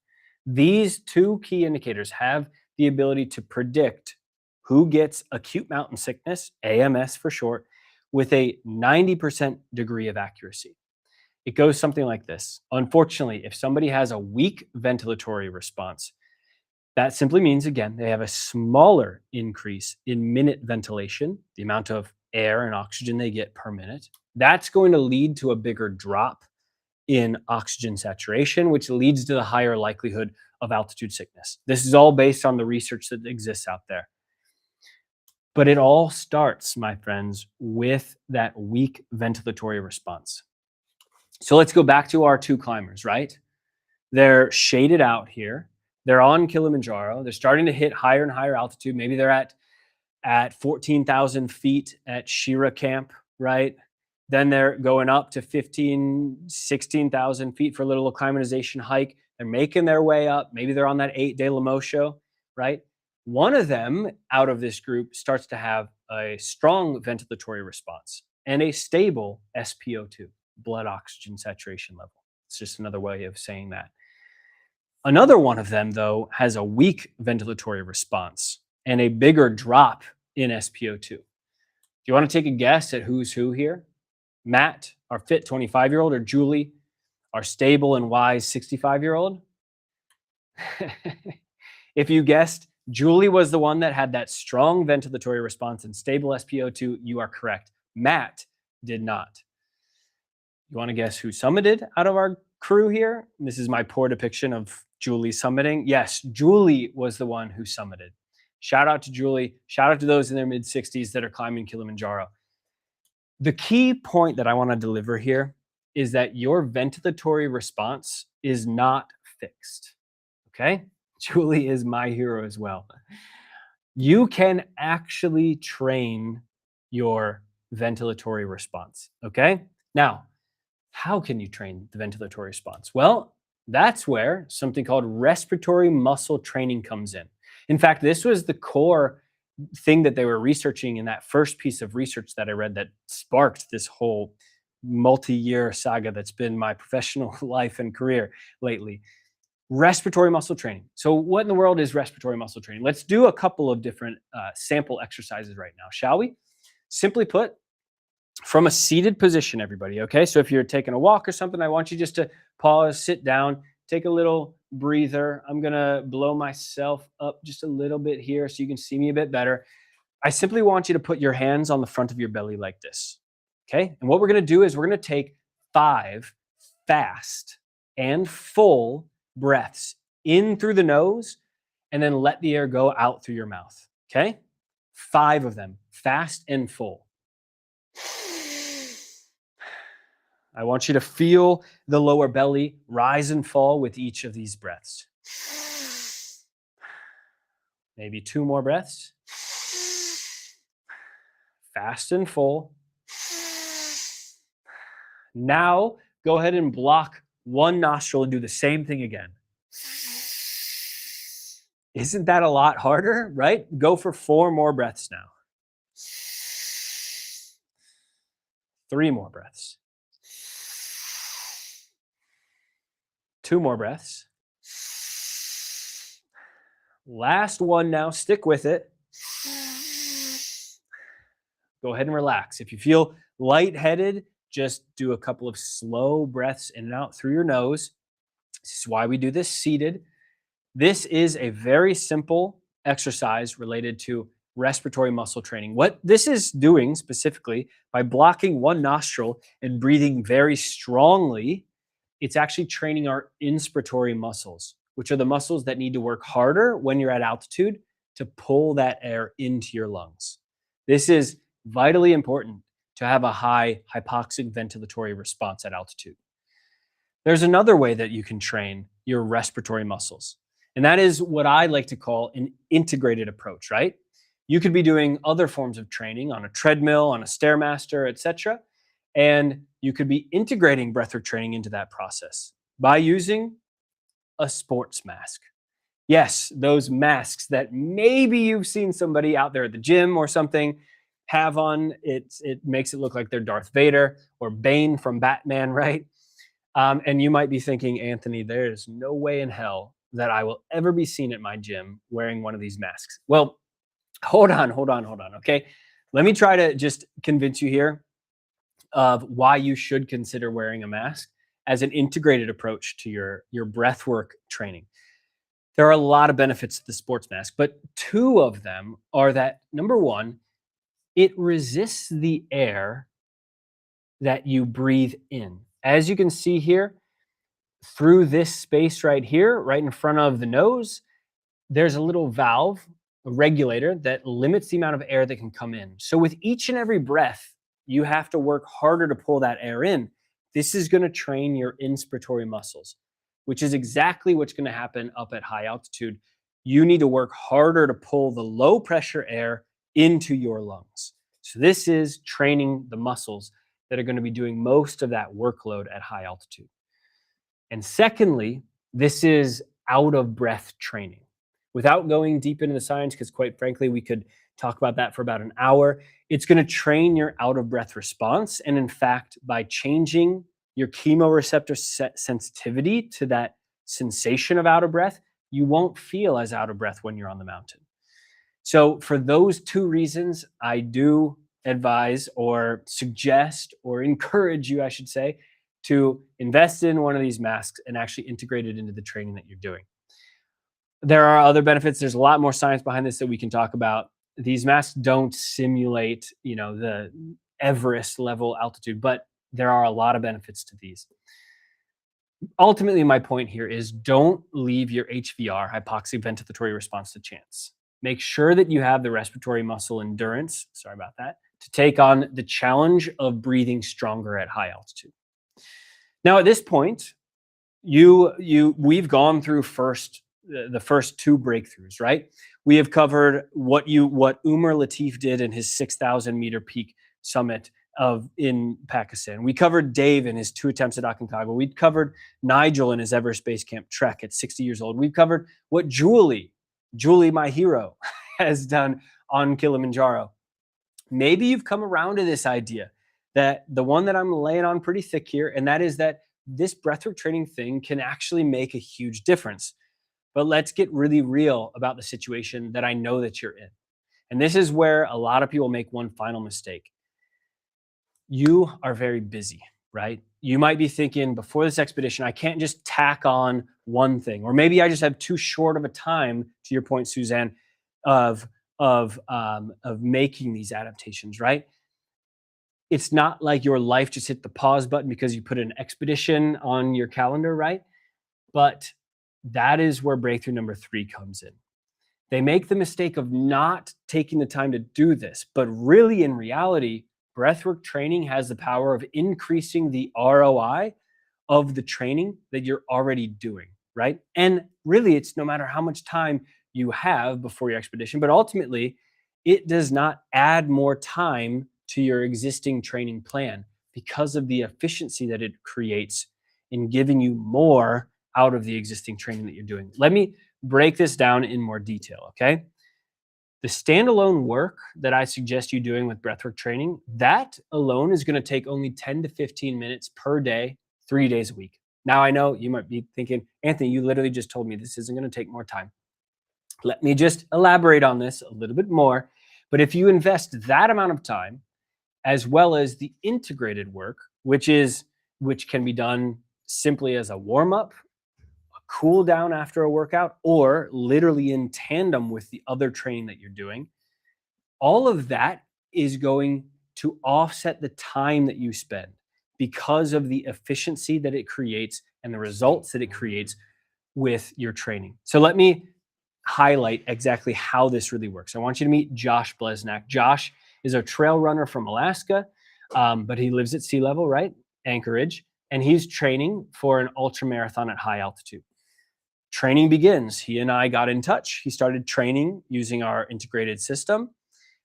These two key indicators have the ability to predict who gets acute mountain sickness, AMS for short, with a 90% degree of accuracy. It goes something like this. Unfortunately, if somebody has a weak ventilatory response, that simply means, again, they have a smaller increase in minute ventilation, the amount of air and oxygen they get per minute. That's going to lead to a bigger drop in oxygen saturation, which leads to the higher likelihood of altitude sickness. This is all based on the research that exists out there. But it all starts, my friends, with that weak ventilatory response. So let's go back to our two climbers, right? They're shaded out here. They're on Kilimanjaro. They're starting to hit higher and higher altitude. Maybe they're at 14,000 feet at Shira Camp, right? Then they're going up to 16,000 feet for a little acclimatization hike. They're making their way up. Maybe they're on that 8-day Lemosho, right? One of them out of this group starts to have a strong ventilatory response and a stable SpO2, blood oxygen saturation level. It's just another way of saying that. Another one of them, though, has a weak ventilatory response and a bigger drop in SpO2. Do you want to take a guess at who's who here? Matt, our fit 25-year-old, or Julie, our stable and wise 65-year-old? If you guessed Julie was the one that had that strong ventilatory response and stable SpO2, you are correct. Matt did not. You want to guess who summited out of our crew here? This is my poor depiction of Julie summiting. Yes, Julie was the one who summited. Shout out to Julie. Shout out to those in their mid-60s that are climbing Kilimanjaro. The key point that I want to deliver here is that your ventilatory response is not fixed. Okay? Julie is my hero as well. You can actually train your ventilatory response. Okay? Now, how can you train the ventilatory response? Well, that's where something called respiratory muscle training comes in. In fact, this was the core thing that they were researching in that first piece of research that I read that sparked this whole multi-year saga that's been my professional life and career lately. Respiratory muscle training. So what in the world is respiratory muscle training? Let's do a couple of different sample exercises right now, shall we? Simply put, from a seated position, everybody, okay? So if you're taking a walk or something, I want you just to pause, sit down, take a little breather. I'm gonna blow myself up just a little bit here so you can see me a bit better. I simply want you to put your hands on the front of your belly like this, okay? And what we're gonna do is we're gonna take 5 fast and full breaths in through the nose, and then let the air go out through your mouth. Okay? 5 of them, fast and full. I want you to feel the lower belly rise and fall with each of these breaths. Maybe 2 more breaths. Fast and full. Now, go ahead and block one nostril and do the same thing again. Isn't that a lot harder, right? Go for 4 more breaths now. 3 more breaths. 2 more breaths. Last one now, stick with it. Go ahead and relax. If you feel lightheaded, just do a couple of slow breaths in and out through your nose. This is why we do this seated. This is a very simple exercise related to respiratory muscle training. What this is doing specifically, by blocking one nostril and breathing very strongly, it's actually training our inspiratory muscles, which are the muscles that need to work harder when you're at altitude to pull that air into your lungs. This is vitally important to have a high hypoxic ventilatory response at altitude. There's another way that you can train your respiratory muscles, and that is what I like to call an integrated approach, right? You could be doing other forms of training on a treadmill, on a Stairmaster, etc. And you could be integrating breathwork training into that process by using a sports mask. Yes, those masks that maybe you've seen somebody out there at the gym or something have on. It makes it look like they're Darth Vader or Bane from Batman, right? And you might be thinking, Anthony, there is no way in hell that I will ever be seen at my gym wearing one of these masks. Well, hold on, okay? Let me try to just convince you here of why you should consider wearing a mask as an integrated approach to your breathwork training. There are a lot of benefits to the sports mask, but 2 of them are that, number 1, it resists the air that you breathe in. As you can see here, through this space right here, right in front of the nose, there's a little valve, a regulator that limits the amount of air that can come in. So with each and every breath, you have to work harder to pull that air in. This is going to train your inspiratory muscles, which is exactly what's going to happen up at high altitude. You need to work harder to pull the low pressure air into your lungs. So this is training the muscles that are going to be doing most of that workload at high altitude. And secondly, this is out of breath training. Without going deep into the science, because quite frankly, we could talk about that for about an hour, it's going to train your out of breath response. And in fact, by changing your chemoreceptor sensitivity to that sensation of out of breath, you won't feel as out of breath when you're on the mountain. So for those 2 reasons, I do advise or suggest or encourage you, I should say, to invest in one of these masks and actually integrate it into the training that you're doing. There are other benefits. There's a lot more science behind this that we can talk about. These masks don't simulate, the Everest level altitude, but there are a lot of benefits to these. Ultimately, my point here is don't leave your HVR, hypoxic ventilatory response, to chance. Make sure that you have the respiratory muscle endurance, sorry about that, to take on the challenge of breathing stronger at high altitude. Now, at this point, we've gone through the first 2 breakthroughs, right? We have covered what Umar Latif did in his 6,000 meter peak summit in Pakistan. We covered Dave in his 2 attempts at Aconcagua. We covered Nigel in his Everest Base Camp trek at 60 years old. We've covered what Julie, my hero, has done on Kilimanjaro. Maybe you've come around to this idea that the one that I'm laying on pretty thick here, and that is that this breathwork training thing can actually make a huge difference. But let's get really real about the situation that I know that you're in. And this is where a lot of people make one final mistake. You are very busy, right? You might be thinking, before this expedition, I can't just tack on one thing, or maybe I just have too short of a time, to your point, Suzanne, of making these adaptations, right? It's not like your life just hit the pause button because you put an expedition on your calendar, right? But that is where breakthrough number 3 comes in. They make the mistake of not taking the time to do this, but really in reality, breathwork training has the power of increasing the ROI of the training that you're already doing, right? And really, it's no matter how much time you have before your expedition, but ultimately, it does not add more time to your existing training plan because of the efficiency that it creates in giving you more out of the existing training that you're doing. Let me break this down in more detail, okay? The standalone work that I suggest you doing with breathwork training, that alone is going to take only 10 to 15 minutes per day, 3 days a week. Now, I know you might be thinking, Anthony, you literally just told me this isn't going to take more time. Let me just elaborate on this a little bit more. But if you invest that amount of time, as well as the integrated work, which can be done simply as a warm-up, cool down after a workout, or literally in tandem with the other training that you're doing, all of that is going to offset the time that you spend because of the efficiency that it creates and the results that it creates with your training. So let me highlight exactly how this really works. I want you to meet Josh Blesnak. Josh is a trail runner from Alaska, but he lives at sea level, right? Anchorage. And he's training for an ultra marathon at high altitude. Training begins. He and I got in touch. He started training using our integrated system.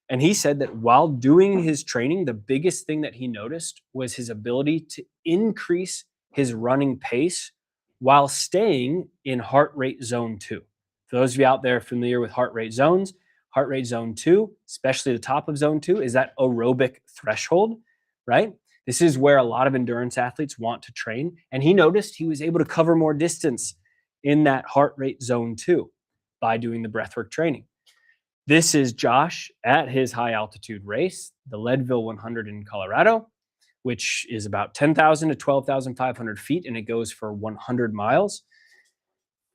And he said that while doing his training, the biggest thing that he noticed was his ability to increase his running pace while staying in heart rate zone 2. For those of you out there familiar with heart rate zones, heart rate zone 2, especially the top of zone 2, is that aerobic threshold, right? This is where a lot of endurance athletes want to train. And he noticed he was able to cover more distance in that heart rate zone 2 by doing the breathwork training. This is Josh at his high altitude race, the Leadville 100 in Colorado, which is about 10,000 to 12,500 feet, and it goes for 100 miles.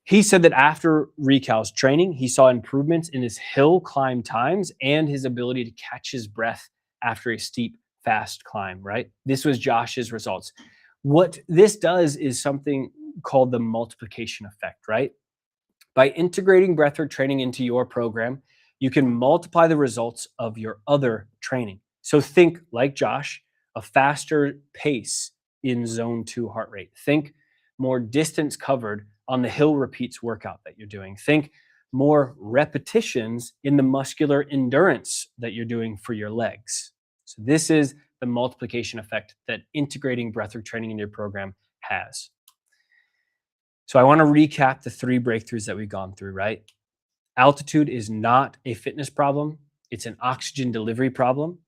He said that after recal's training, he saw improvements in his hill climb times and his ability to catch his breath after a steep, fast climb, right? This was Josh's results. What this does is something called the multiplication effect, right? By integrating breathwork training into your program, you can multiply the results of your other training. So think, like Josh, a faster pace in zone 2 heart rate. Think more distance covered on the hill repeats workout that you're doing. Think more repetitions in the muscular endurance that you're doing for your legs. So this is the multiplication effect that integrating breathwork training in your program has. So I want to recap the 3 breakthroughs that we've gone through, right? Altitude is not a fitness problem. It's an oxygen delivery problem.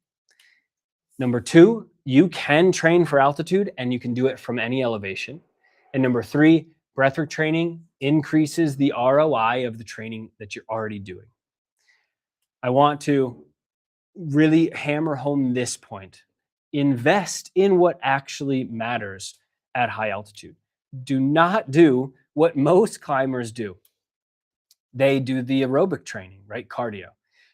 Number 2, you can train for altitude and you can do it from any elevation. And number 3, breathwork training increases the ROI of the training that you're already doing. I want to really hammer home this point. Invest in what actually matters at high altitude. Do not do what most climbers do. They do the aerobic training, right? Cardio.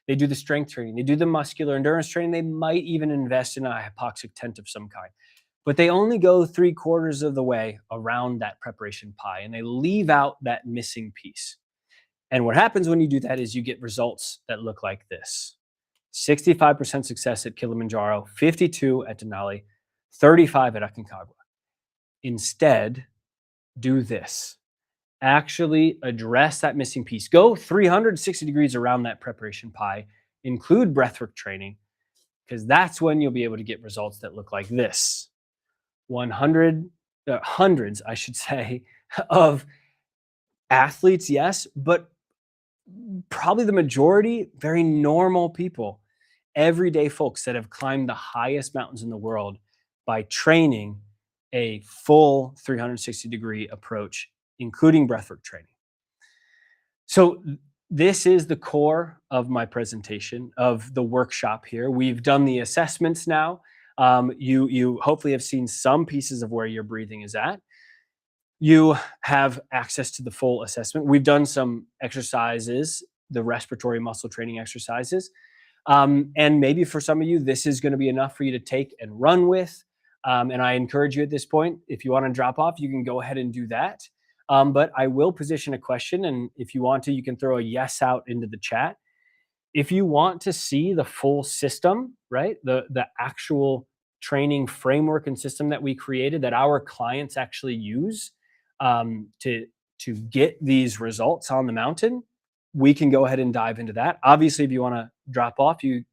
They do the strength training. They do the muscular endurance training. They might even invest in a hypoxic tent of some kind. But they only go 3/4 of the way around that preparation pie, and they leave out that missing piece. And what happens when you do that is you get results that look like this. 65% success at Kilimanjaro, 52 at Denali, 35 at Aconcagua. Instead, do this. Actually address that missing piece. Go 360 degrees around that preparation pie. Include breathwork training, because that's when you'll be able to get results that look like this. Hundreds, I should say, of athletes, yes, but probably the majority, very normal people, everyday folks that have climbed the highest mountains in the world by training a full 360-degree approach, including breathwork training. So this is the core of my presentation, of the workshop here. We've done the assessments now. You hopefully have seen some pieces of where your breathing is at. You have access to the full assessment. We've done some exercises, the respiratory muscle training exercises. And maybe for some of you, this is going to be enough for you to take and run with. And I encourage you at this point, if you want to drop off, you can go ahead and do that. But I will position a question. And if you want to, you can throw a yes out into the chat. If you want to see the full system, right? The actual training framework and system that we created that our clients actually use to get these results on the mountain, we can go ahead and dive into that. Obviously, if you want to drop off, you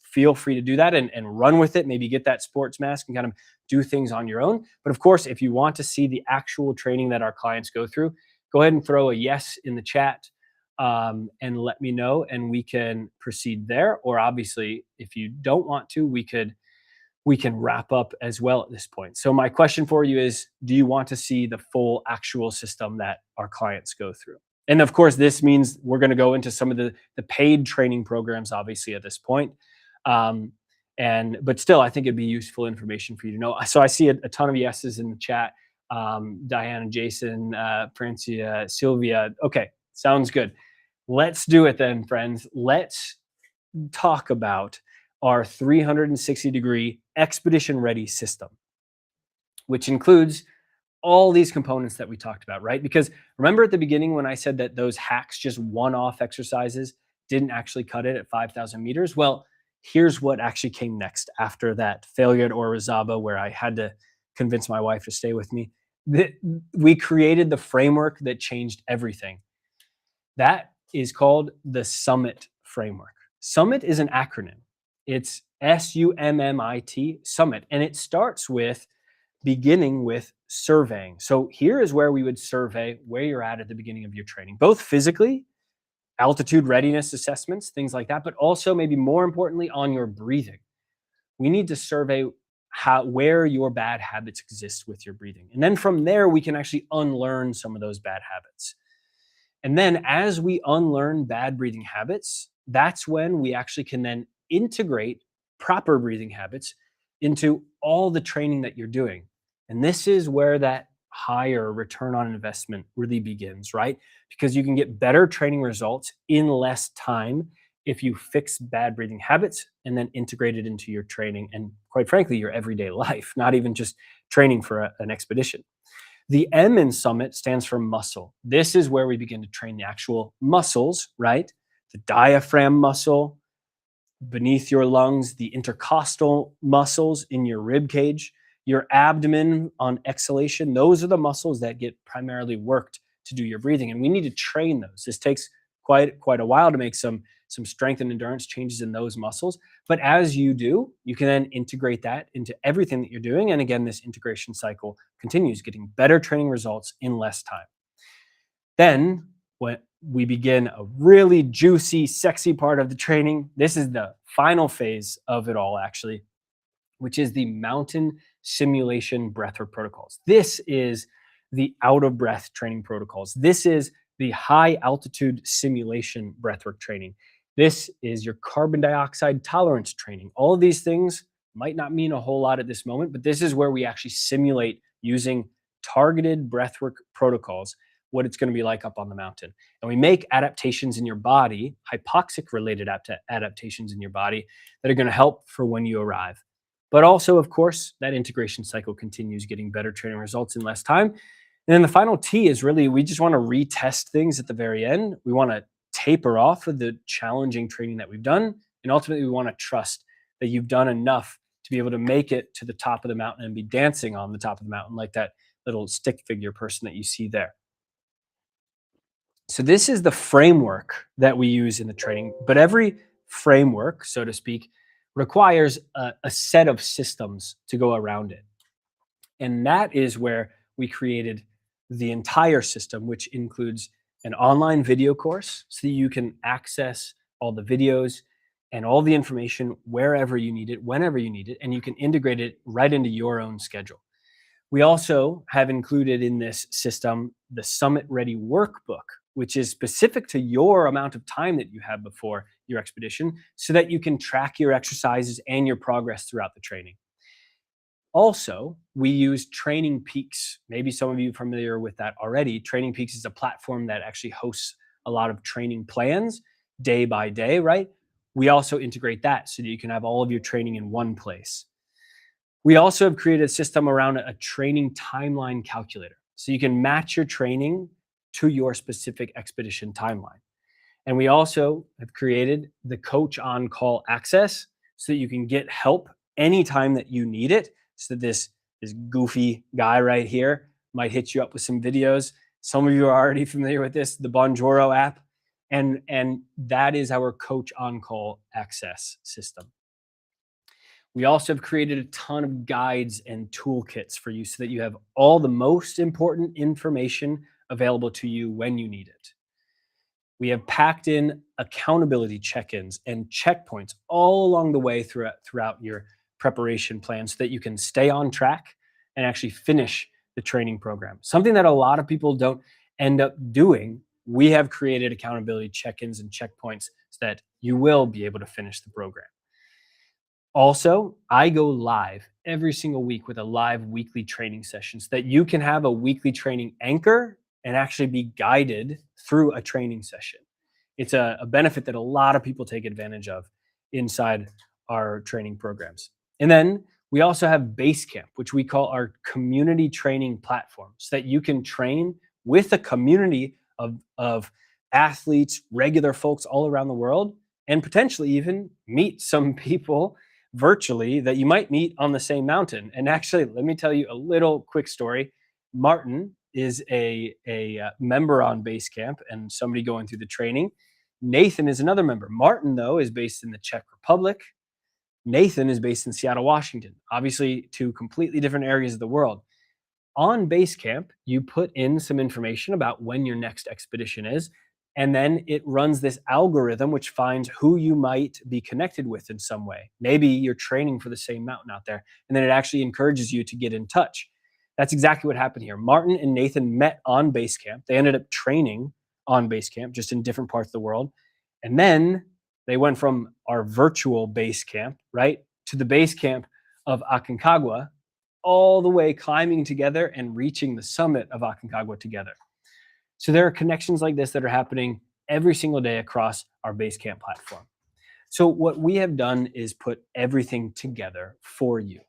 feel free to do that and run with it. Maybe get that sports mask and kind of do things on your own. But of course, if you want to see the actual training that our clients go through, go ahead and throw a yes in the chat and let me know, and we can proceed there. Or obviously, if you don't want to, we can wrap up as well at this point. So my question for you is, do you want to see the full actual system that our clients go through? And of course, this means we're going to go into some of the paid training programs, obviously, at this point. But still, I think it'd be useful information for you to know. So I see a ton of yeses in the chat. Diana, Jason, Francia, Sylvia. Okay, sounds good. Let's do it then, friends. Let's talk about our 360-degree expedition ready system, which includes all these components that we talked about, right? Because remember at the beginning when I said that those hacks, just one-off exercises, didn't actually cut it at 5,000 meters? Well, here's what actually came next after that failure at Orizaba, where I had to convince my wife to stay with me. We created the framework that changed everything. That is called the SUMMIT framework. SUMMIT is an acronym. It's SUMMIT, SUMMIT, and it starts with beginning with surveying. So here is where we would survey where you're at the beginning of your training, both physically, altitude readiness assessments, things like that, but also maybe more importantly on your breathing. We need to survey where your bad habits exist with your breathing. And then from there, we can actually unlearn some of those bad habits. And then as we unlearn bad breathing habits, that's when we actually can then integrate proper breathing habits into all the training that you're doing. And this is where that higher return on investment really begins, right? Because you can get better training results in less time if you fix bad breathing habits and then integrate it into your training and, quite frankly, your everyday life, not even just training for an expedition. The M in SUMMIT stands for muscle. This is where we begin to train the actual muscles, right? The diaphragm muscle beneath your lungs, the intercostal muscles in your rib cage, your abdomen on exhalation. Those are the muscles that get primarily worked to do your breathing. And we need to train those. This takes quite a while to make some strength and endurance changes in those muscles. But as you do, you can then integrate that into everything that you're doing. And again, this integration cycle continues, getting better training results in less time. Then when we begin a really juicy, sexy part of the training, this is the final phase of it all, actually, which is the mountain simulation breathwork protocols. This is the out of breath training protocols. This is the high altitude simulation breathwork training. This is your carbon dioxide tolerance training. All of these things might not mean a whole lot at this moment, but this is where we actually simulate using targeted breathwork protocols what it's going to be like up on the mountain. And we make adaptations in your body, hypoxic related adaptations in your body that are going to help for when you arrive. But also, of course, that integration cycle continues, getting better training results in less time. And then the final T is really, we just want to retest things at the very end. We want to taper off of the challenging training that we've done. And ultimately, we want to trust that you've done enough to be able to make it to the top of the mountain and be dancing on the top of the mountain like that little stick figure person that you see there. So this is the framework that we use in the training, but every framework, so to speak, requires a set of systems to go around it. And that is where we created the entire system, which includes an online video course so that you can access all the videos and all the information wherever you need it, whenever you need it, and you can integrate it right into your own schedule. We also have included in this system the Summit Ready Workbook, which is specific to your amount of time that you have before your expedition so that you can track your exercises and your progress throughout the training. Also, we use Training Peaks. Maybe some of you are familiar with that already. Training Peaks is a platform that actually hosts a lot of training plans day by day, right? we also integrate that so that you can have all of your training in one place. We also have created a system around a training timeline calculator. So you can match your training to your specific expedition timeline. And we also have created the coach on call access so that you can get help anytime that you need it. So this goofy guy right here might hit you up with some videos. Some of you are already familiar with this, the Bonjoro app. And that is our coach on call access system. We also have created a ton of guides and toolkits for you so that you have all the most important information available to you when you need it. We have packed in accountability check-ins and checkpoints all along the way throughout your preparation plan so that you can stay on track and actually finish the training program. Something that a lot of people don't end up doing. We have created accountability check-ins and checkpoints so that you will be able to finish the program. Also, I go live every single week with a live weekly training session so that you can have a weekly training anchor and actually be guided through a training session. It's a benefit that a lot of people take advantage of inside our training programs. And then we also have Basecamp, which we call our community training platform, so that you can train with a community of athletes, regular folks all around the world, and potentially even meet some people virtually that you might meet on the same mountain. And actually, let me tell you a little quick story. Martin is a member on Basecamp and somebody going through the training. Nathan is another member. Martin, though, is based in the Czech Republic. Nathan is based in Seattle, Washington. Obviously, two completely different areas of the world. On Basecamp, you put in some information about when your next expedition is, and then it runs this algorithm which finds who you might be connected with in some way. Maybe you're training for the same mountain out there, and then it actually encourages you to get in touch. That's exactly what happened here. Martin and Nathan met on Basecamp. They ended up training on Basecamp, just in different parts of the world. And then they went from our virtual Basecamp, right, to the Basecamp of Aconcagua, all the way climbing together and reaching the summit of Aconcagua together. So there are connections like this that are happening every single day across our Basecamp platform. So what we have done is put everything together for you.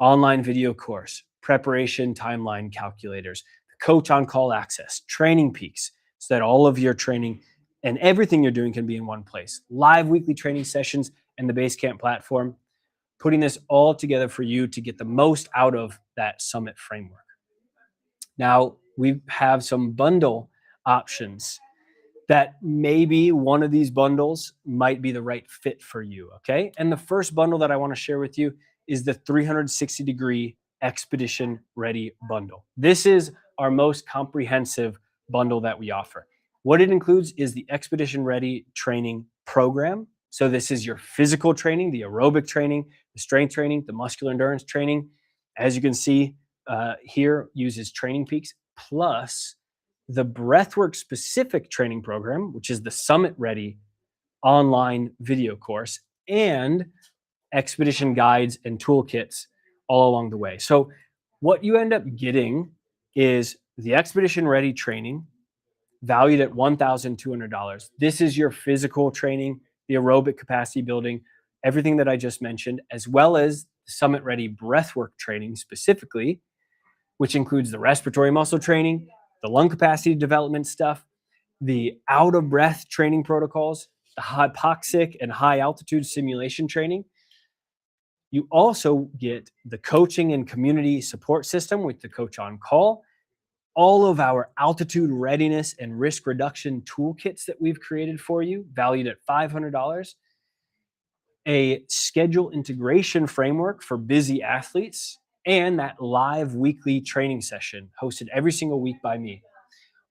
Online video course, preparation timeline calculators, coach on call access, training peaks, so that all of your training and everything you're doing can be in one place. Live weekly training sessions and the Basecamp platform, putting this all together for you to get the most out of that summit framework. Now, we have some bundle options that maybe one of these bundles might be the right fit for you, okay? And the first bundle that I want to share with you is the 360-degree Expedition Ready bundle. This is our most comprehensive bundle that we offer. What it includes is the Expedition Ready training program. So this is your physical training, the aerobic training, the strength training, the muscular endurance training. As you can see here, uses Training Peaks, plus the breathwork specific training program, which is the Summit Ready online video course, and expedition guides and toolkits all along the way. So what you end up getting is the Expedition Ready training valued at $1,200. This is your physical training, the aerobic capacity building, everything that I just mentioned, as well as the Summit Ready breathwork training specifically, which includes the respiratory muscle training, the lung capacity development stuff, the out of breath training protocols, the hypoxic and high altitude simulation training. You also get the coaching and community support system with the Coach on Call, all of our altitude readiness and risk reduction toolkits that we've created for you, valued at $500, a schedule integration framework for busy athletes, and that live weekly training session hosted every single week by me.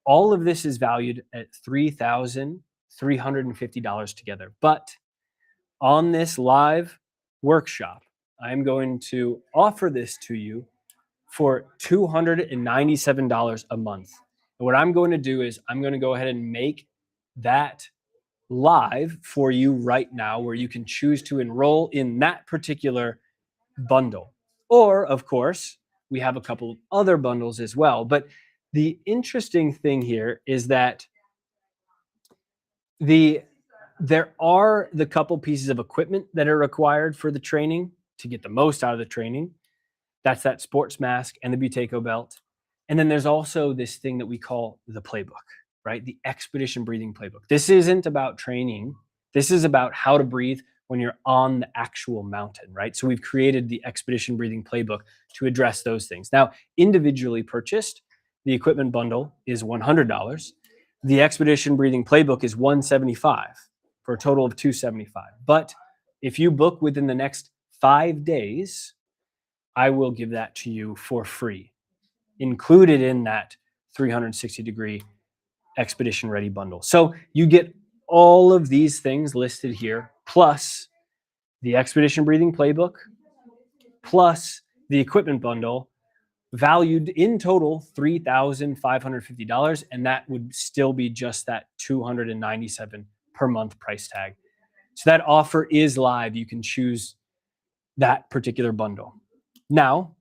All of this is valued at $3,350 together. But on this live workshop, I'm going to offer this to you for $297 a month. And what I'm going to do is I'm going to go ahead and make that live for you right now, where you can choose to enroll in that particular bundle. Or, of course, we have a couple other bundles as well. But the interesting thing here is that the There are the couple pieces of equipment that are required for the training to get the most out of the training. That's that sports mask and the Buteyko belt. And then there's also this thing that we call the playbook, right? The expedition breathing playbook. This isn't about training. This is about how to breathe when you're on the actual mountain, right? So we've created the expedition breathing playbook to address those things. Now, individually purchased, the equipment bundle is $100. The expedition breathing playbook is $175 for a total of $275. But if you book within the next 5 days, I will give that to you for free, included in that 360-degree expedition ready bundle. So you get all of these things listed here, plus the expedition breathing playbook, plus the equipment bundle, valued in total $3,550, and that would still be just that $297 per month price tag. So that offer is live. You can choose that particular bundle. Now,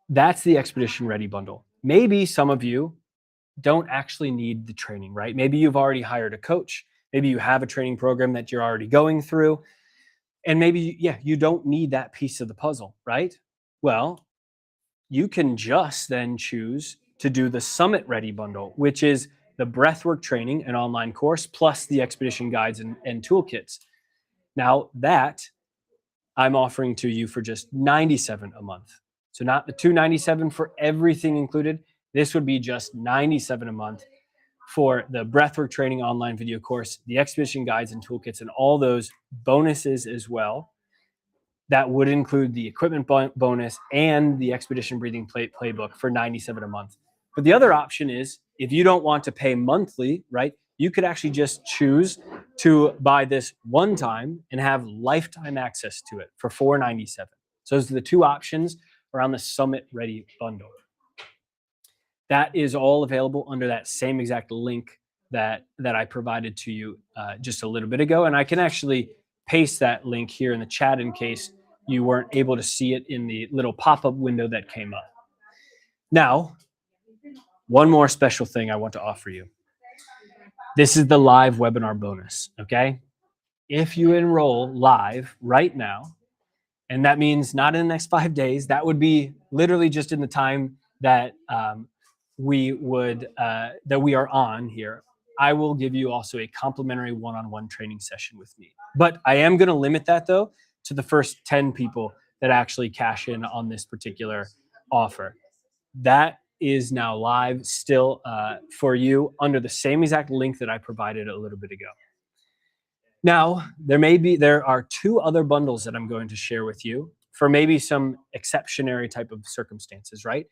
that's the expedition ready bundle. Maybe some of you don't actually need the training, right? Maybe you've already hired a coach. Maybe you have a training program that you're already going through. And maybe, you don't need that piece of the puzzle, right? Well, you can just then choose to do the Summit Ready bundle, which is the breathwork training and online course, plus the expedition guides and toolkits. Now, that I'm offering to you for just $97 a month. So not the $297 for everything included. This would be just $97 a month for the breathwork training online video course, the expedition guides and toolkits, and all those bonuses as well. That would include the equipment bonus and the expedition breathing playbook for $97 a month. But the other option is, if you don't want to pay monthly, right, you could actually just choose to buy this one time and have lifetime access to it for $497. So those are the two options around the Summit Ready bundle. That is all available under that same exact link that I provided to you just a little bit ago. And I can actually paste that link here in the chat in case you weren't able to see it in the little pop-up window that came up. Now, one more special thing I want to offer you. This is the live webinar bonus, okay? If you enroll live right now, and that means not in the next 5 days, that would be literally just in the time that we are on here, I will give you also a complimentary one-on-one training session with me. But I am going to limit that, though, to the first 10 people that actually cash in on this particular offer. That is now live still for you under the same exact link that I provided a little bit ago. Now, there are two other bundles that I'm going to share with you for maybe some exceptionary type of circumstances, right?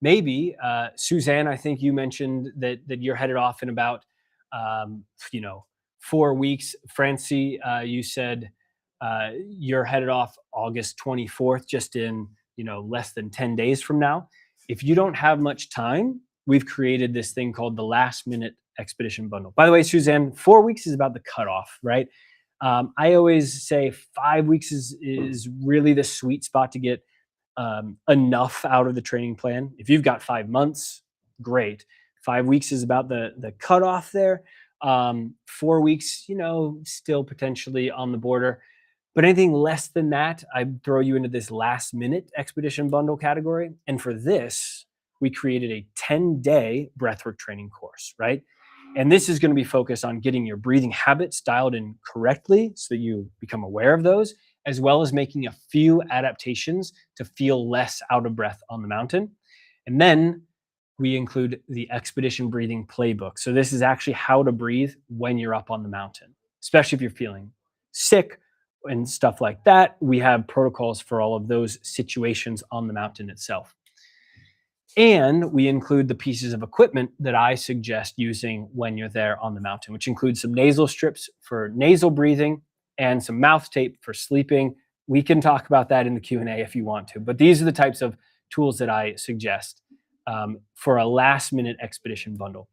Maybe, Suzanne, I think you mentioned that you're headed off in about, 4 weeks. Francie, you said you're headed off August 24th, just in, less than 10 days from now. If you don't have much time, we've created this thing called the Last Minute Expedition Bundle. By the way, Suzanne, 4 weeks is about the cutoff, right? I always say 5 weeks is really the sweet spot to get enough out of the training plan. If you've got 5 months, great. 5 weeks is about the cutoff there. 4 weeks, still potentially on the border. But anything less than that, I throw you into this last minute expedition bundle category. And for this, we created a 10-day breathwork training course, right? And this is going to be focused on getting your breathing habits dialed in correctly so that you become aware of those, as well as making a few adaptations to feel less out of breath on the mountain. And then we include the expedition breathing playbook. So this is actually how to breathe when you're up on the mountain, especially if you're feeling sick and stuff like that. We have protocols for all of those situations on the mountain itself. And we include the pieces of equipment that I suggest using when you're there on the mountain, which includes some nasal strips for nasal breathing and some mouth tape for sleeping. We can talk about that in the Q&A if you want to, but these are the types of tools that I suggest for a last minute expedition bundle.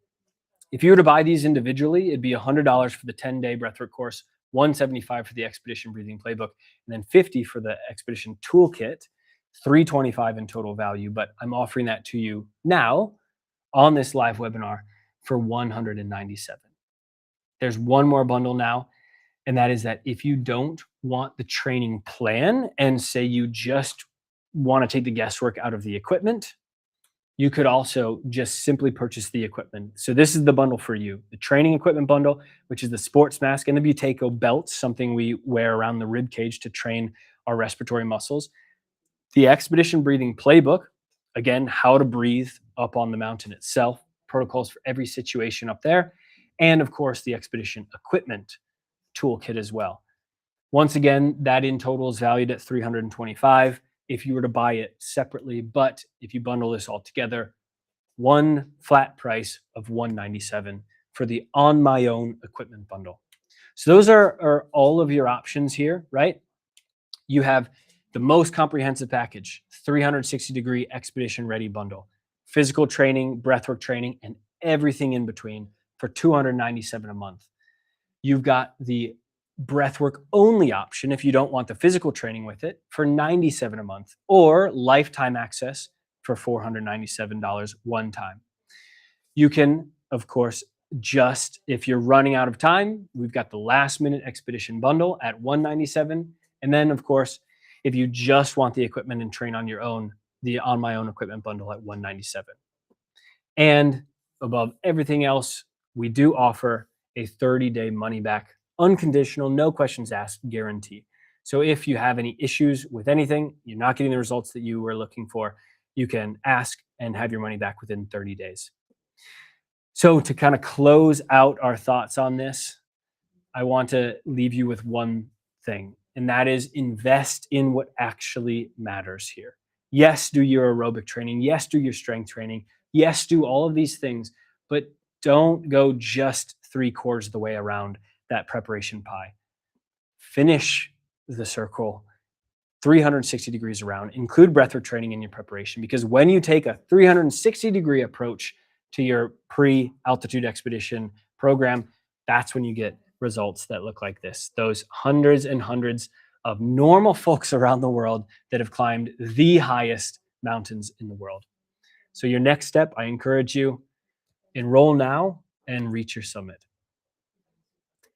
If you were to buy these individually, it'd be $100 for the 10-day breathwork course, $175 for the expedition breathing playbook, and then $50 for the expedition toolkit, $325 in total value. But I'm offering that to you now on this live webinar for $197. There's one more bundle now, and that is that if you don't want the training plan and say you just want to take the guesswork out of the equipment, you could also just simply purchase the equipment. So this is the bundle for you. The training equipment bundle, which is the sports mask and the Buteyko belt, something we wear around the rib cage to train our respiratory muscles. The Expedition Breathing Playbook, again, how to breathe up on the mountain itself, protocols for every situation up there, and of course the Expedition Equipment toolkit as well. Once again, that in total is valued at $325 if you were to buy it separately, but if you bundle this all together, one flat price of $197 for the On My Own equipment bundle. So those are all of your options here, right? You have the most comprehensive package, 360-degree Expedition Ready bundle, physical training, breathwork training, and everything in between for $297 a month. You've got the breathwork only option if you don't want the physical training with it for $97 a month, or lifetime access for $497 one time. You can, of course, just if you're running out of time, we've got the last minute Expedition bundle at $197. And then, of course, if you just want the equipment and train on your own, the On My Own equipment bundle at $197. And above everything else, we do offer a 30-day money-back, unconditional, no questions asked guarantee. So if you have any issues with anything, you're not getting the results that you were looking for, you can ask and have your money back within 30 days. So to kind of close out our thoughts on this, I want to leave you with one thing, and that is invest in what actually matters here. Yes, do your aerobic training. Yes, do your strength training. Yes, do all of these things, but don't go just 3/4 of the way around that preparation pie. Finish the circle 360 degrees around. Include breathwork training in your preparation, because when you take a 360-degree approach to your pre-altitude expedition program, that's when you get results that look like this. Those hundreds and hundreds of normal folks around the world that have climbed the highest mountains in the world. So your next step, I encourage you, enroll now and reach your summit.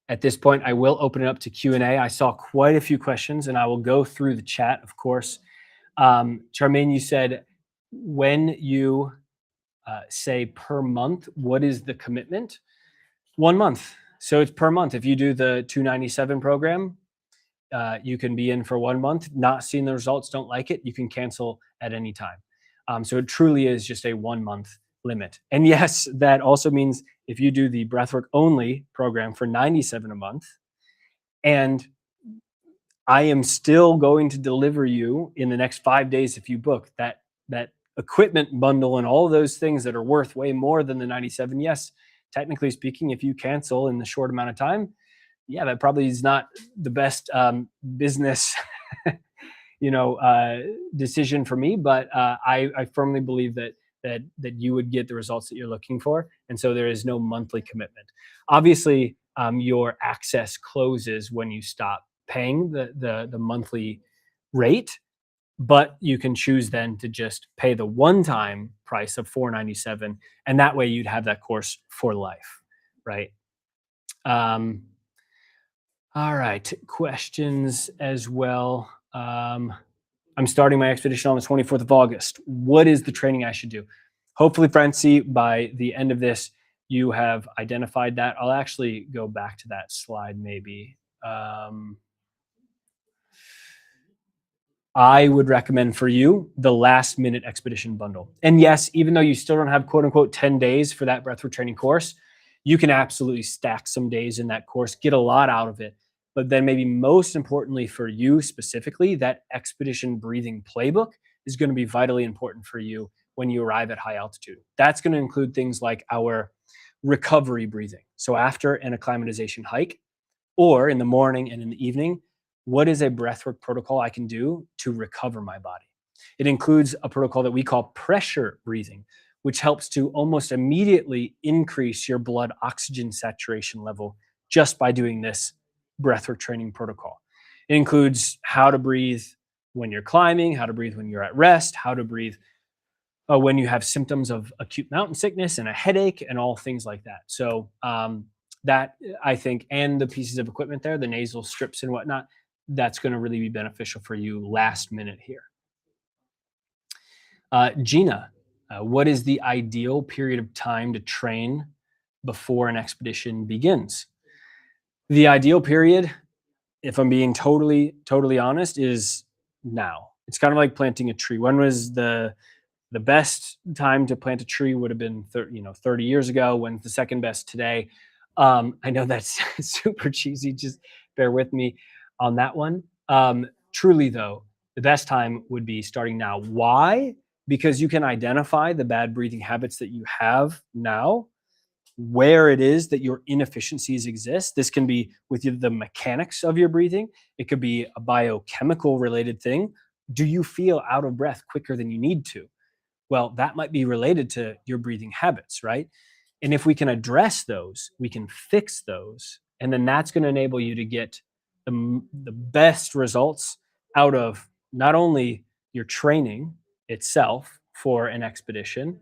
At this point, I will open it up to Q&A. I saw quite a few questions, and I will go through the chat, of course. Charmaine, you said, when you say per month, what is the commitment? 1 month. So it's per month. If you do the $297 program, you can be in for 1 month, not seeing the results, don't like it, you can cancel at any time. So it truly is just a 1 month limit. And yes, that also means if you do the breathwork only program for $97 a month, and I am still going to deliver you in the next 5 days if you book that equipment bundle and all those things that are worth way more than the $97. Yes, technically speaking, if you cancel in the short amount of time, yeah, that probably is not the best business decision for me, but I firmly believe that you would get the results that you're looking for, and so there is no monthly commitment. Obviously, your access closes when you stop paying the monthly rate, but you can choose then to just pay the one-time price of $497, and that way you'd have that course for life, right? All right, questions as well. I'm starting my expedition on the 24th of August. What is the training I should do? Hopefully, Francie, by the end of this, you have identified that. I'll actually go back to that slide maybe. I would recommend for you the last minute expedition bundle. And yes, even though you still don't have quote unquote 10 days for that breathwork training course, you can absolutely stack some days in that course, get a lot out of it. But then maybe most importantly for you specifically, that Expedition Breathing Playbook is going to be vitally important for you when you arrive at high altitude. That's going to include things like our recovery breathing. So after an acclimatization hike, or in the morning and in the evening, what is a breathwork protocol I can do to recover my body? It includes a protocol that we call pressure breathing, which helps to almost immediately increase your blood oxygen saturation level just by doing this breathwork training protocol. It includes how to breathe when you're climbing, how to breathe when you're at rest, how to breathe when you have symptoms of acute mountain sickness and a headache and all things like that. So that I think, and the pieces of equipment there, the nasal strips and whatnot, that's going to really be beneficial for you last minute here. Gina, what is the ideal period of time to train before an expedition begins? The ideal period, if I'm being totally honest, is now. It's kind of like planting a tree. When was the best time to plant a tree? Would have been 30 years ago. When's the second best today? I know that's super cheesy. Just bear with me on that one. Truly, though, the best time would be starting now. Why? Because you can identify the bad breathing habits that you have now, where it is that your inefficiencies exist. This can be with the mechanics of your breathing, it could be a biochemical related thing. Do you feel out of breath quicker than you need to? Well, that might be related to your breathing habits, right? And if we can address those, we can fix those. And then that's going to enable you to get the best results out of not only your training itself for an expedition,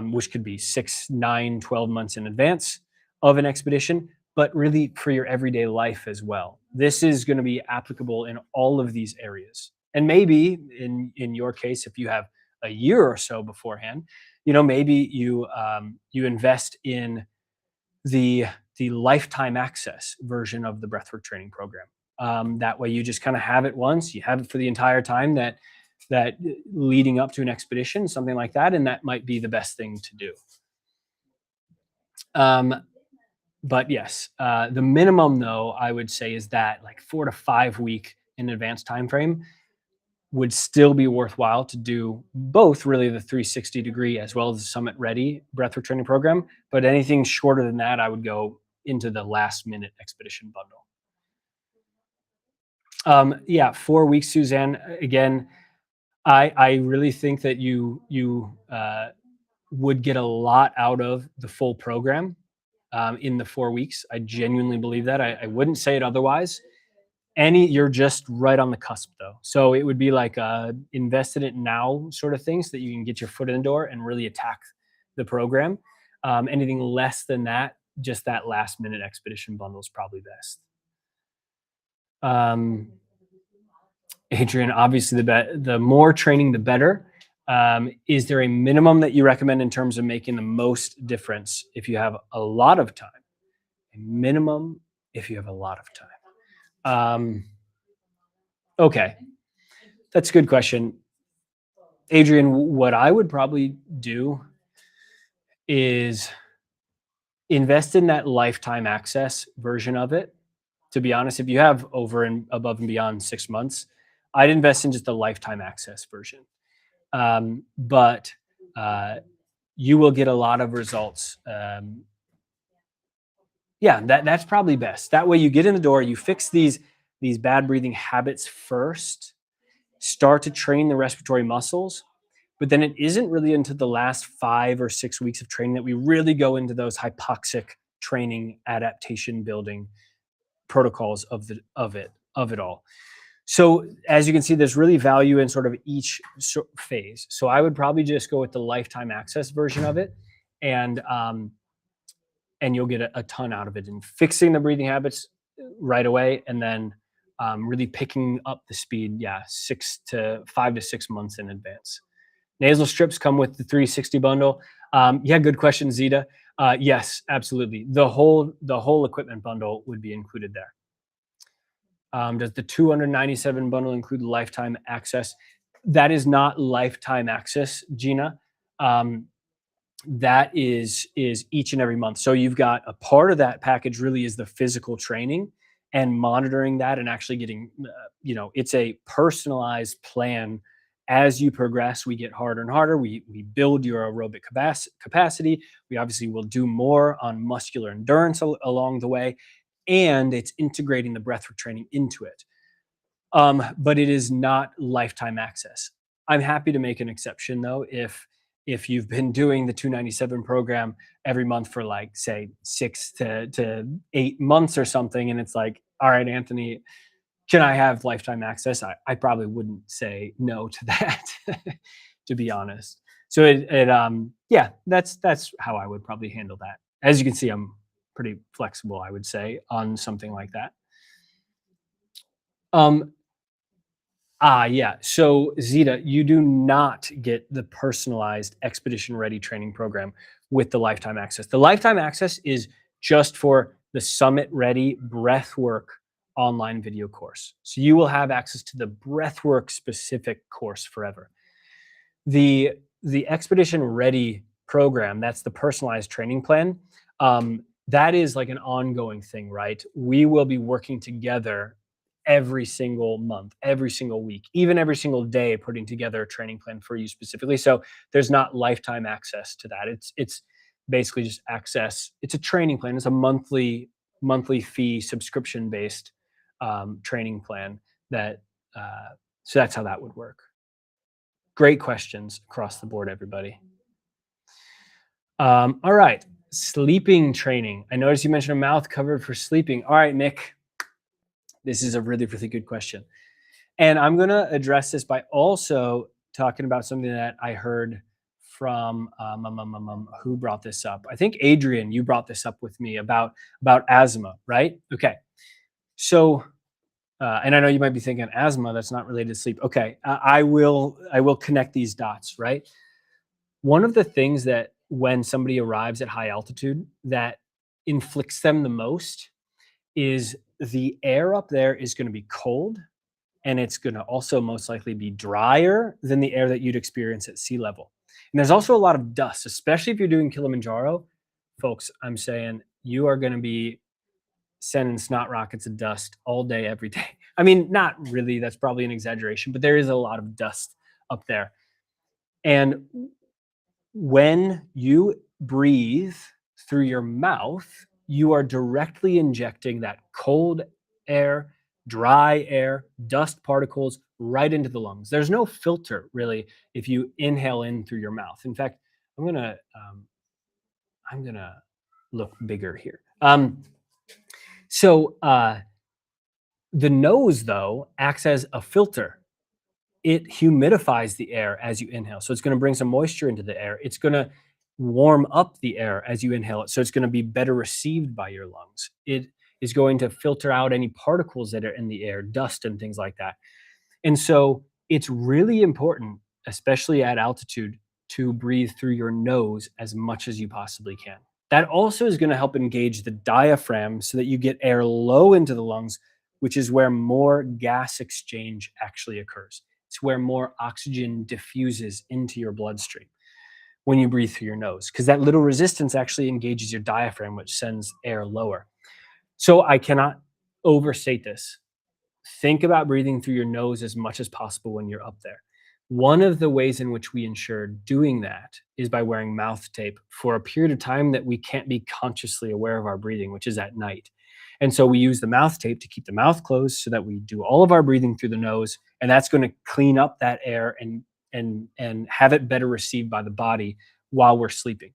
which could be 6, 9, 12 months in advance of an expedition, but really for your everyday life as well. This is going to be applicable in all of these areas. And maybe in your case, if you have a year or so beforehand, maybe you invest in the lifetime access version of the breathwork training program. That way, you just kind of have it once. You have it for the entire time that leading up to an expedition, something like that, and that might be the best thing to do. But yes, the minimum though I would say is that like 4 to 5 week in advance time frame would still be worthwhile to do both really the 360-degree as well as the Summit Ready breathwork training program. But anything shorter than that, I would go into the last minute expedition bundle. Yeah, 4 weeks, Suzanne. Again, I really think that you would get a lot out of the full program in the 4 weeks. I genuinely believe that. I wouldn't say it otherwise. You're just right on the cusp though. So it would be like invest in it now sort of thing so that you can get your foot in the door and really attack the program. Anything less than that, just that last minute expedition bundle is probably best. Adrian, obviously the more training, the better. Is there a minimum that you recommend in terms of making the most difference if you have a lot of time? A minimum if you have a lot of time. Okay, that's a good question. Adrian, what I would probably do is invest in that lifetime access version of it. To be honest, if you have over and above and beyond 6 months, I'd invest in just the lifetime access version. But you will get a lot of results. Yeah, that's probably best. That way you get in the door, you fix these bad breathing habits first, start to train the respiratory muscles, but then it isn't really until the last 5 or 6 weeks of training that we really go into those hypoxic training adaptation building protocols of it all. So as you can see, there's really value in sort of each phase. So I would probably just go with the lifetime access version of it, and you'll get a ton out of it in fixing the breathing habits right away, and then really picking up the speed, 5 to 6 months in advance. Nasal strips come with the 360 bundle. Yeah, good question, Zeta. Yes, absolutely. The whole equipment bundle would be included there. Does the 297 bundle include lifetime access? That is not lifetime access, Gina. That is each and every month. So you've got a part of that package really is the physical training and monitoring that and actually getting, it's a personalized plan. As you progress, we get harder and harder. We build your aerobic capacity. We obviously will do more on muscular endurance along the way, and it's integrating the breathwork training into it. But it is not lifetime access. I'm happy to make an exception though if you've been doing the 297 program every month for like say 6 to 8 months or something, and it's like, all right, Anthony, can I have lifetime access? I probably wouldn't say no to that, to be honest. So yeah, that's how I would probably handle that. As you can see, I'm pretty flexible, I would say, on something like that. Um, yeah. So Zeta, you do not get the personalized expedition ready training program with the lifetime access. The lifetime access is just for the summit ready breathwork online video course. So you will have access to the breathwork specific course forever. The the expedition ready program, that's the personalized training plan. That is like an ongoing thing, right? We will be working together every single month, every single week, even every single day, putting together a training plan for you specifically. So there's not lifetime access to that. It's basically just access. It's a training plan. It's a monthly fee subscription based training plan that. So that's how that would work. Great questions across the board, everybody. All right, sleeping training. I noticed you mentioned a mouth covered for sleeping. All right, Nick, this is a really, really good question. And I'm going to address this by also talking about something that I heard from who brought this up. I think Adrian, you brought this up with me about asthma, right? Okay, so and I know you might be thinking asthma that's not related to sleep. Okay, I will connect these dots, right? One of the things that when somebody arrives at high altitude that inflicts them the most is the air up there is going to be cold, and it's going to also most likely be drier than the air that you'd experience at sea level. And there's also a lot of dust, especially if you're doing Kilimanjaro. Folks, I'm saying you are going to be sending snot rockets of dust all day, every day. I mean, not really, that's probably an exaggeration, but there is a lot of dust up there. And when you breathe through your mouth, you are directly injecting that cold air, dry air, dust particles right into the lungs. There's no filter really if you inhale in through your mouth. In fact, I'm gonna look bigger here. So the nose though acts as a filter. It humidifies the air as you inhale. So it's going to bring some moisture into the air. It's going to warm up the air as you inhale it. So it's going to be better received by your lungs. It is going to filter out any particles that are in the air, dust and things like that. And so it's really important, especially at altitude, to breathe through your nose as much as you possibly can. That also is going to help engage the diaphragm so that you get air low into the lungs, which is where more gas exchange actually occurs. It's where more oxygen diffuses into your bloodstream when you breathe through your nose, because that little resistance actually engages your diaphragm, which sends air lower. So I cannot overstate this. Think about breathing through your nose as much as possible when you're up there. One of the ways in which we ensure doing that is by wearing mouth tape for a period of time that we can't be consciously aware of our breathing, which is at night. And so we use the mouth tape to keep the mouth closed so that we do all of our breathing through the nose, and that's going to clean up that air and have it better received by the body while we're sleeping.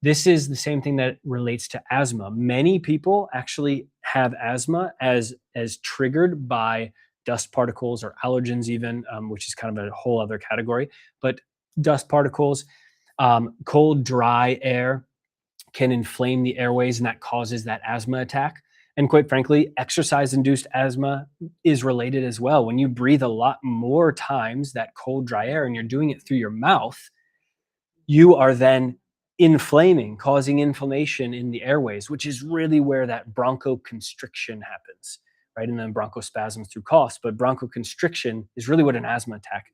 This is the same thing that relates to asthma. Many people actually have asthma as triggered by dust particles or allergens, even, which is kind of a whole other category. But dust particles, cold, dry air can inflame the airways, and that causes that asthma attack. And quite frankly, exercise-induced asthma is related as well. When you breathe a lot more times that cold, dry air, and you're doing it through your mouth, you are then inflaming, causing inflammation in the airways, which is really where that bronchoconstriction happens, right? And then bronchospasms through coughs. But bronchoconstriction is really what an asthma attack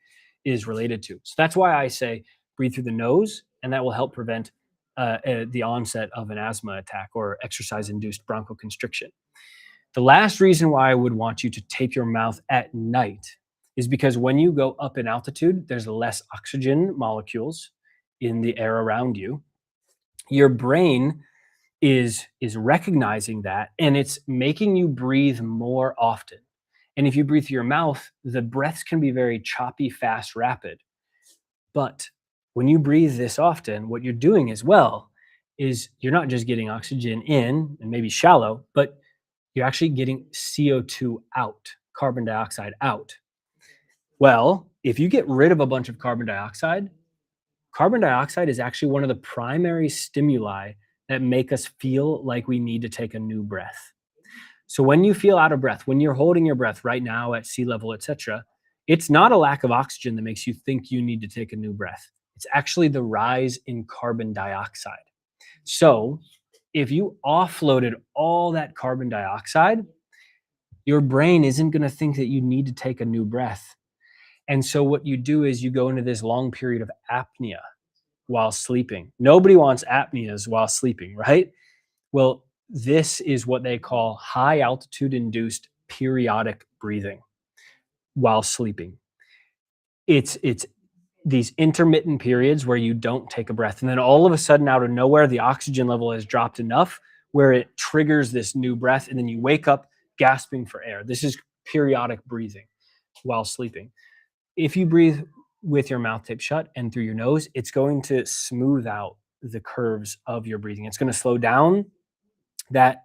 is related to. So that's why I say breathe through the nose, and that will help prevent the onset of an asthma attack or exercise-induced bronchoconstriction. The last reason why I would want you to tape your mouth at night is because when you go up in altitude, there's less oxygen molecules in the air around you. Your brain is recognizing that, and it's making you breathe more often. And if you breathe through your mouth, the breaths can be very choppy, fast, rapid. But when you breathe this often, what you're doing as well is you're not just getting oxygen in and maybe shallow, but you're actually getting CO2 out, carbon dioxide out. Well, if you get rid of a bunch of carbon dioxide is actually one of the primary stimuli that make us feel like we need to take a new breath. So when you feel out of breath, when you're holding your breath right now at sea level, etc., it's not a lack of oxygen that makes you think you need to take a new breath. It's actually the rise in carbon dioxide. So if you offloaded all that carbon dioxide, your brain isn't going to think that you need to take a new breath. And so what you do is you go into this long period of apnea while sleeping. Nobody wants apneas while sleeping, right? Well, this is what they call high altitude induced periodic breathing while sleeping. It's these intermittent periods where you don't take a breath, and then all of a sudden, out of nowhere, the oxygen level has dropped enough where it triggers this new breath, and then you wake up gasping for air. This is periodic breathing while sleeping. If you breathe with your mouth taped shut and through your nose, it's going to smooth out the curves of your breathing. It's going to slow down that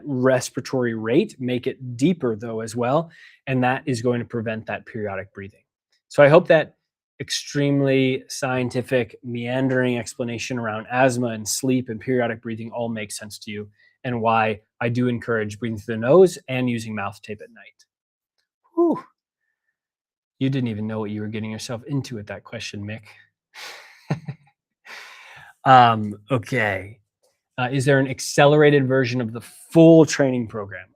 respiratory rate, make it deeper though as well, and that is going to prevent that periodic breathing. So I hope that extremely scientific meandering explanation around asthma and sleep and periodic breathing all makes sense to you, and why I do encourage breathing through the nose and using mouth tape at night. Whew. You didn't even know what you were getting yourself into with that question, Mick. Okay. Is there an accelerated version of the full training program?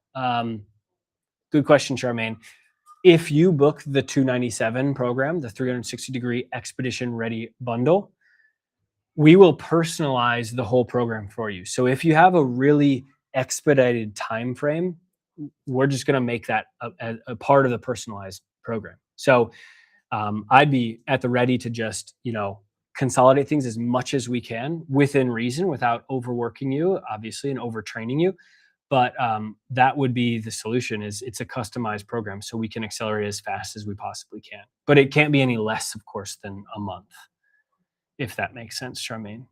Good question, Charmaine. If you book the 297 program, the 360-degree expedition ready bundle, we will personalize the whole program for you. So if you have a really expedited time frame, we're just going to make that a part of the personalized program. So I'd be at the ready to just, consolidate things as much as we can within reason without overworking you, obviously, and overtraining you. But that would be the solution. Is it's a customized program, so we can accelerate as fast as we possibly can. But it can't be any less, of course, than a month, if that makes sense, Charmaine.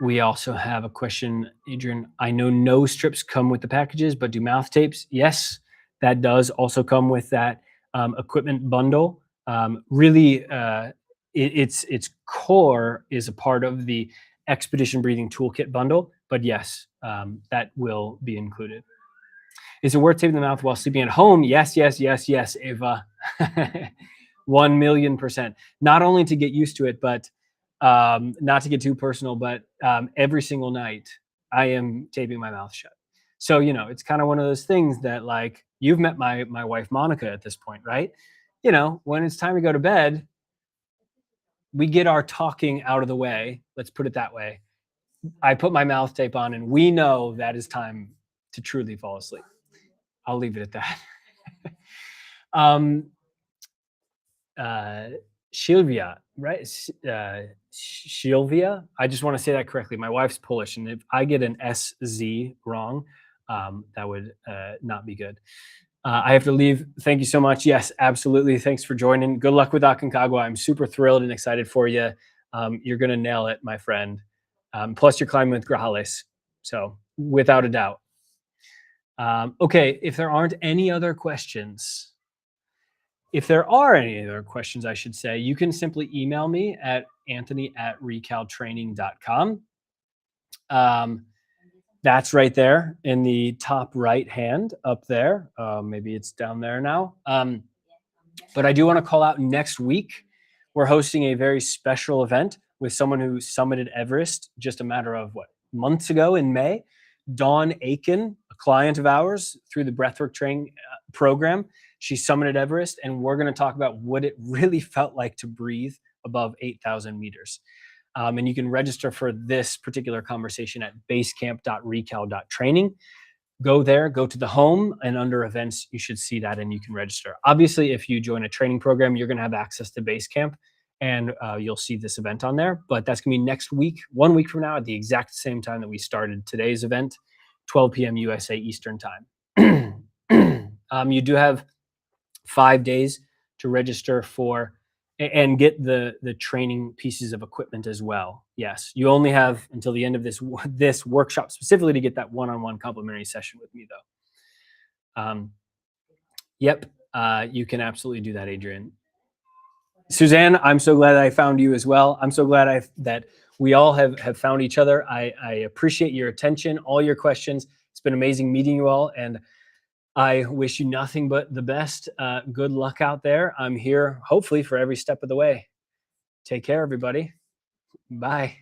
We also have a question, Adrian. I know nose strips come with the packages, but do mouth tapes? Yes, that does also come with that equipment bundle. Really, its core is a part of the Expedition Breathing Toolkit bundle, but yes, that will be included. Is it worth taping the mouth while sleeping at home? Yes, Ava. 1,000,000%. Not only to get used to it, but not to get too personal, but every single night I am taping my mouth shut. So, it's kind of one of those things that, like, you've met my wife, Monica, at this point, right? When it's time to go to bed, we get our talking out of the way. Let's put it that way. I put my mouth tape on, and we know that is time to truly fall asleep. I'll leave it at that. Sylvia, right? Sylvia. I just want to say that correctly. My wife's Polish, and if I get an SZ wrong, that would not be good. I have to leave. Thank you so much. Yes, absolutely. Thanks for joining. Good luck with Aconcagua. I'm super thrilled and excited for you. You're going to nail it, my friend. Plus, you're climbing with Grajales. So, without a doubt. Okay, if there aren't any other questions, if there are any other questions, I should say, you can simply email me at anthony@recaltraining.com. That's right there in the top right hand up there. Maybe it's down there now. But I do want to call out next week, we're hosting a very special event with someone who summited Everest just a matter of months ago in May. Dawn Aiken, a client of ours through the Breathwork training program. She summited Everest, and we're going to talk about what it really felt like to breathe above 8,000 meters. And you can register for this particular conversation at basecamp.recal.training. Go there, go to the home, and under events, you should see that, and you can register. Obviously, if you join a training program, you're going to have access to Basecamp, and you'll see this event on there. But that's going to be next week, 1 week from now, at the exact same time that we started today's event, 12 p.m. USA Eastern Time. You do have 5 days to register for and get the training pieces of equipment as well. Yes, you only have until the end of this workshop specifically to get that one-on-one complimentary session with me, though. Yep, you can absolutely do that, Adrian. Suzanne, I'm so glad I found you as well. I'm so glad that we all have found each other. I appreciate your attention, all your questions. It's been amazing meeting you all, and I wish you nothing but the best. Good luck out there. I'm here, hopefully, for every step of the way. Take care, everybody. Bye.